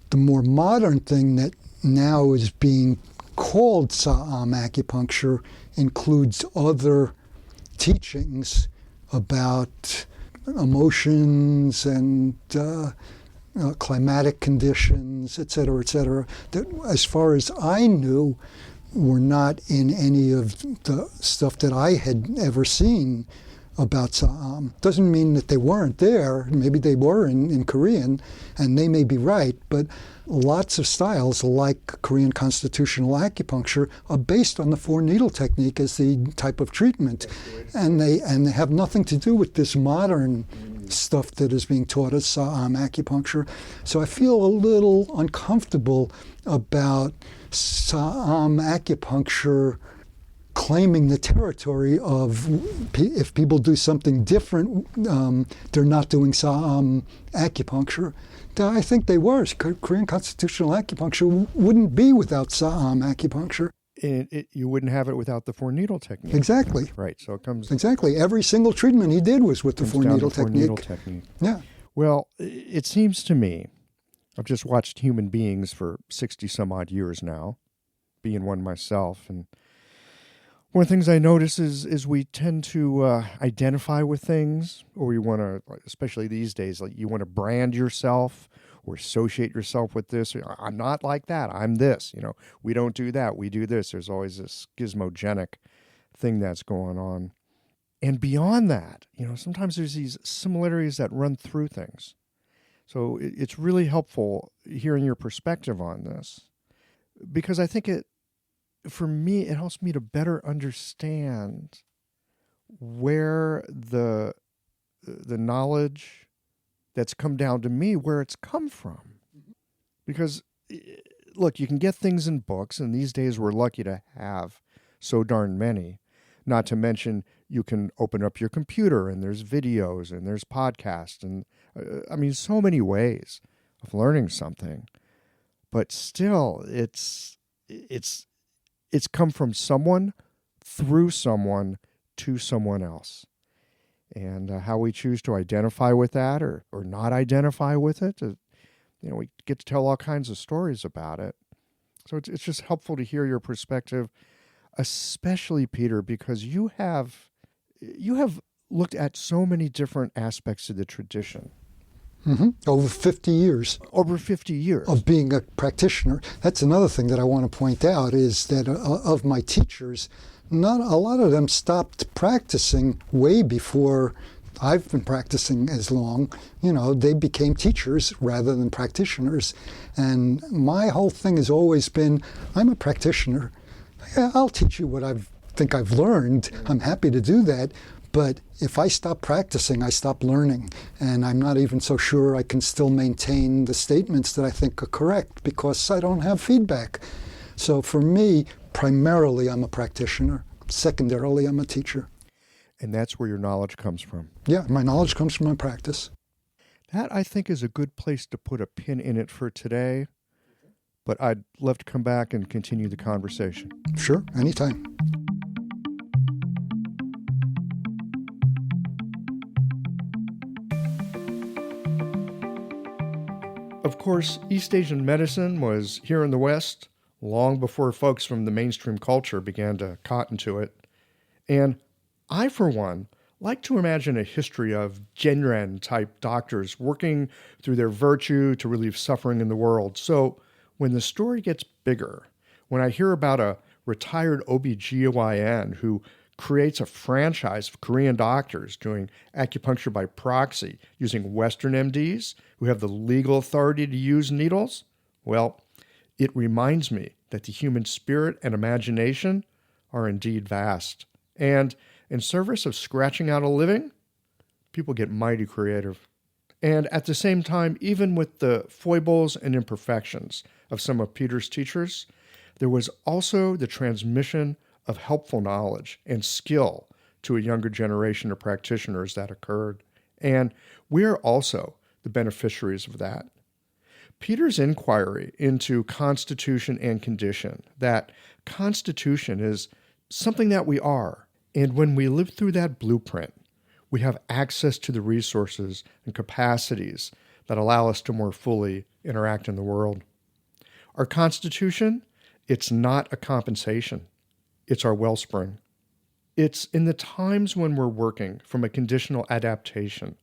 The more modern thing that now is being called Sa'am acupuncture includes other teachings about emotions and climatic conditions, et cetera, that as far as I knew were not in any of the stuff that I had ever seen about Sa'am. Doesn't mean that they weren't there. Maybe they were in Korean, and they may be right, but lots of styles like Korean constitutional acupuncture are based on the 4-needle technique as the type of treatment. And they have nothing to do with this modern stuff that is being taught as Sa'am acupuncture. So I feel a little uncomfortable about Sa'am acupuncture claiming the territory of, if people do something different, they're not doing Sa'am acupuncture. I think they were. Korean constitutional acupuncture wouldn't be without Sa'am acupuncture. You wouldn't have it without the 4-needle technique. Exactly. Right. So it comes... Exactly. Every single treatment he did was with the 4-needle technique. Yeah. Well, it seems to me, I've just watched human beings for 60 some odd years now, being one myself, and one of the things I notice is we tend to identify with things, or we want to, especially these days, like you want to brand yourself or associate yourself with this. I'm not like that. I'm this. We don't do that. We do this. There's always this schismogenic thing that's going on. And beyond that, sometimes there's these similarities that run through things. So it's really helpful hearing your perspective on this, because I think for me, it helps me to better understand where the knowledge that's come down to me, where it's come from. Because, look, you can get things in books, and these days we're lucky to have so darn many. Not to mention, you can open up your computer, and there's videos, and there's podcasts, and so many ways of learning something. But still, it's come from someone, through someone, to someone else. And how we choose to identify with that or not identify with it, we get to tell all kinds of stories about it. So it's just helpful to hear your perspective, especially, Peter, because you have looked at so many different aspects of the tradition. Mm-hmm. Over 50 years. Over 50 years. Of being a practitioner. That's another thing that I want to point out is that of my teachers, not a lot of them stopped practicing way before I've been practicing as long. They became teachers rather than practitioners. And my whole thing has always been, I'm a practitioner. I'll teach you what I think I've learned. I'm happy to do that. But if I stop practicing, I stop learning. And I'm not even so sure I can still maintain the statements that I think are correct because I don't have feedback. So for me, primarily I'm a practitioner. Secondarily, I'm a teacher. And that's where your knowledge comes from. Yeah, my knowledge comes from my practice. That, I think, is a good place to put a pin in it for today. But I'd love to come back and continue the conversation. Sure, anytime. Of course, East Asian medicine was here in the West long before folks from the mainstream culture began to cotton to it. And I, for one, like to imagine a history of Genren-type doctors working through their virtue to relieve suffering in the world. So when the story gets bigger, when I hear about a retired OBGYN who creates a franchise of Korean doctors doing acupuncture by proxy using Western MDs who have the legal authority to use needles, well, it reminds me that the human spirit and imagination are indeed vast. And in service of scratching out a living, people get mighty creative. And at the same time, even with the foibles and imperfections of some of Peter's teachers, there was also the transmission of helpful knowledge and skill to a younger generation of practitioners that occurred. And we're also the beneficiaries of that. Peter's inquiry into constitution and condition, that constitution is something that we are. And when we live through that blueprint, we have access to the resources and capacities that allow us to more fully interact in the world. Our constitution, it's not a compensation. It's our wellspring. It's in the times when we're working from a conditional adaptation.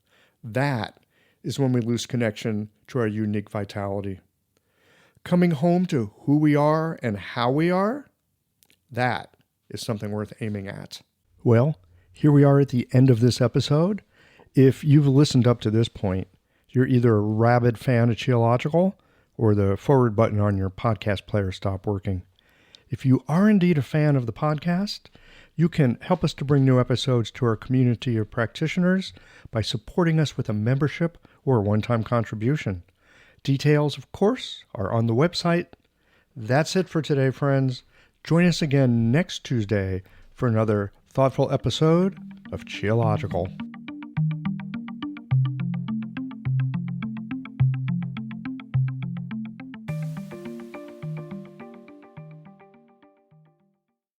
That is when we lose connection to our unique vitality. Coming home to who we are and how we are, that is something worth aiming at. Well, here we are at the end of this episode. If you've listened up to this point, you're either a rabid fan of Qiological or the forward button on your podcast player stopped working. If you are indeed a fan of the podcast, you can help us to bring new episodes to our community of practitioners by supporting us with a membership or a one-time contribution. Details, of course, are on the website. That's it for today, friends. Join us again next Tuesday for another thoughtful episode of Qiological.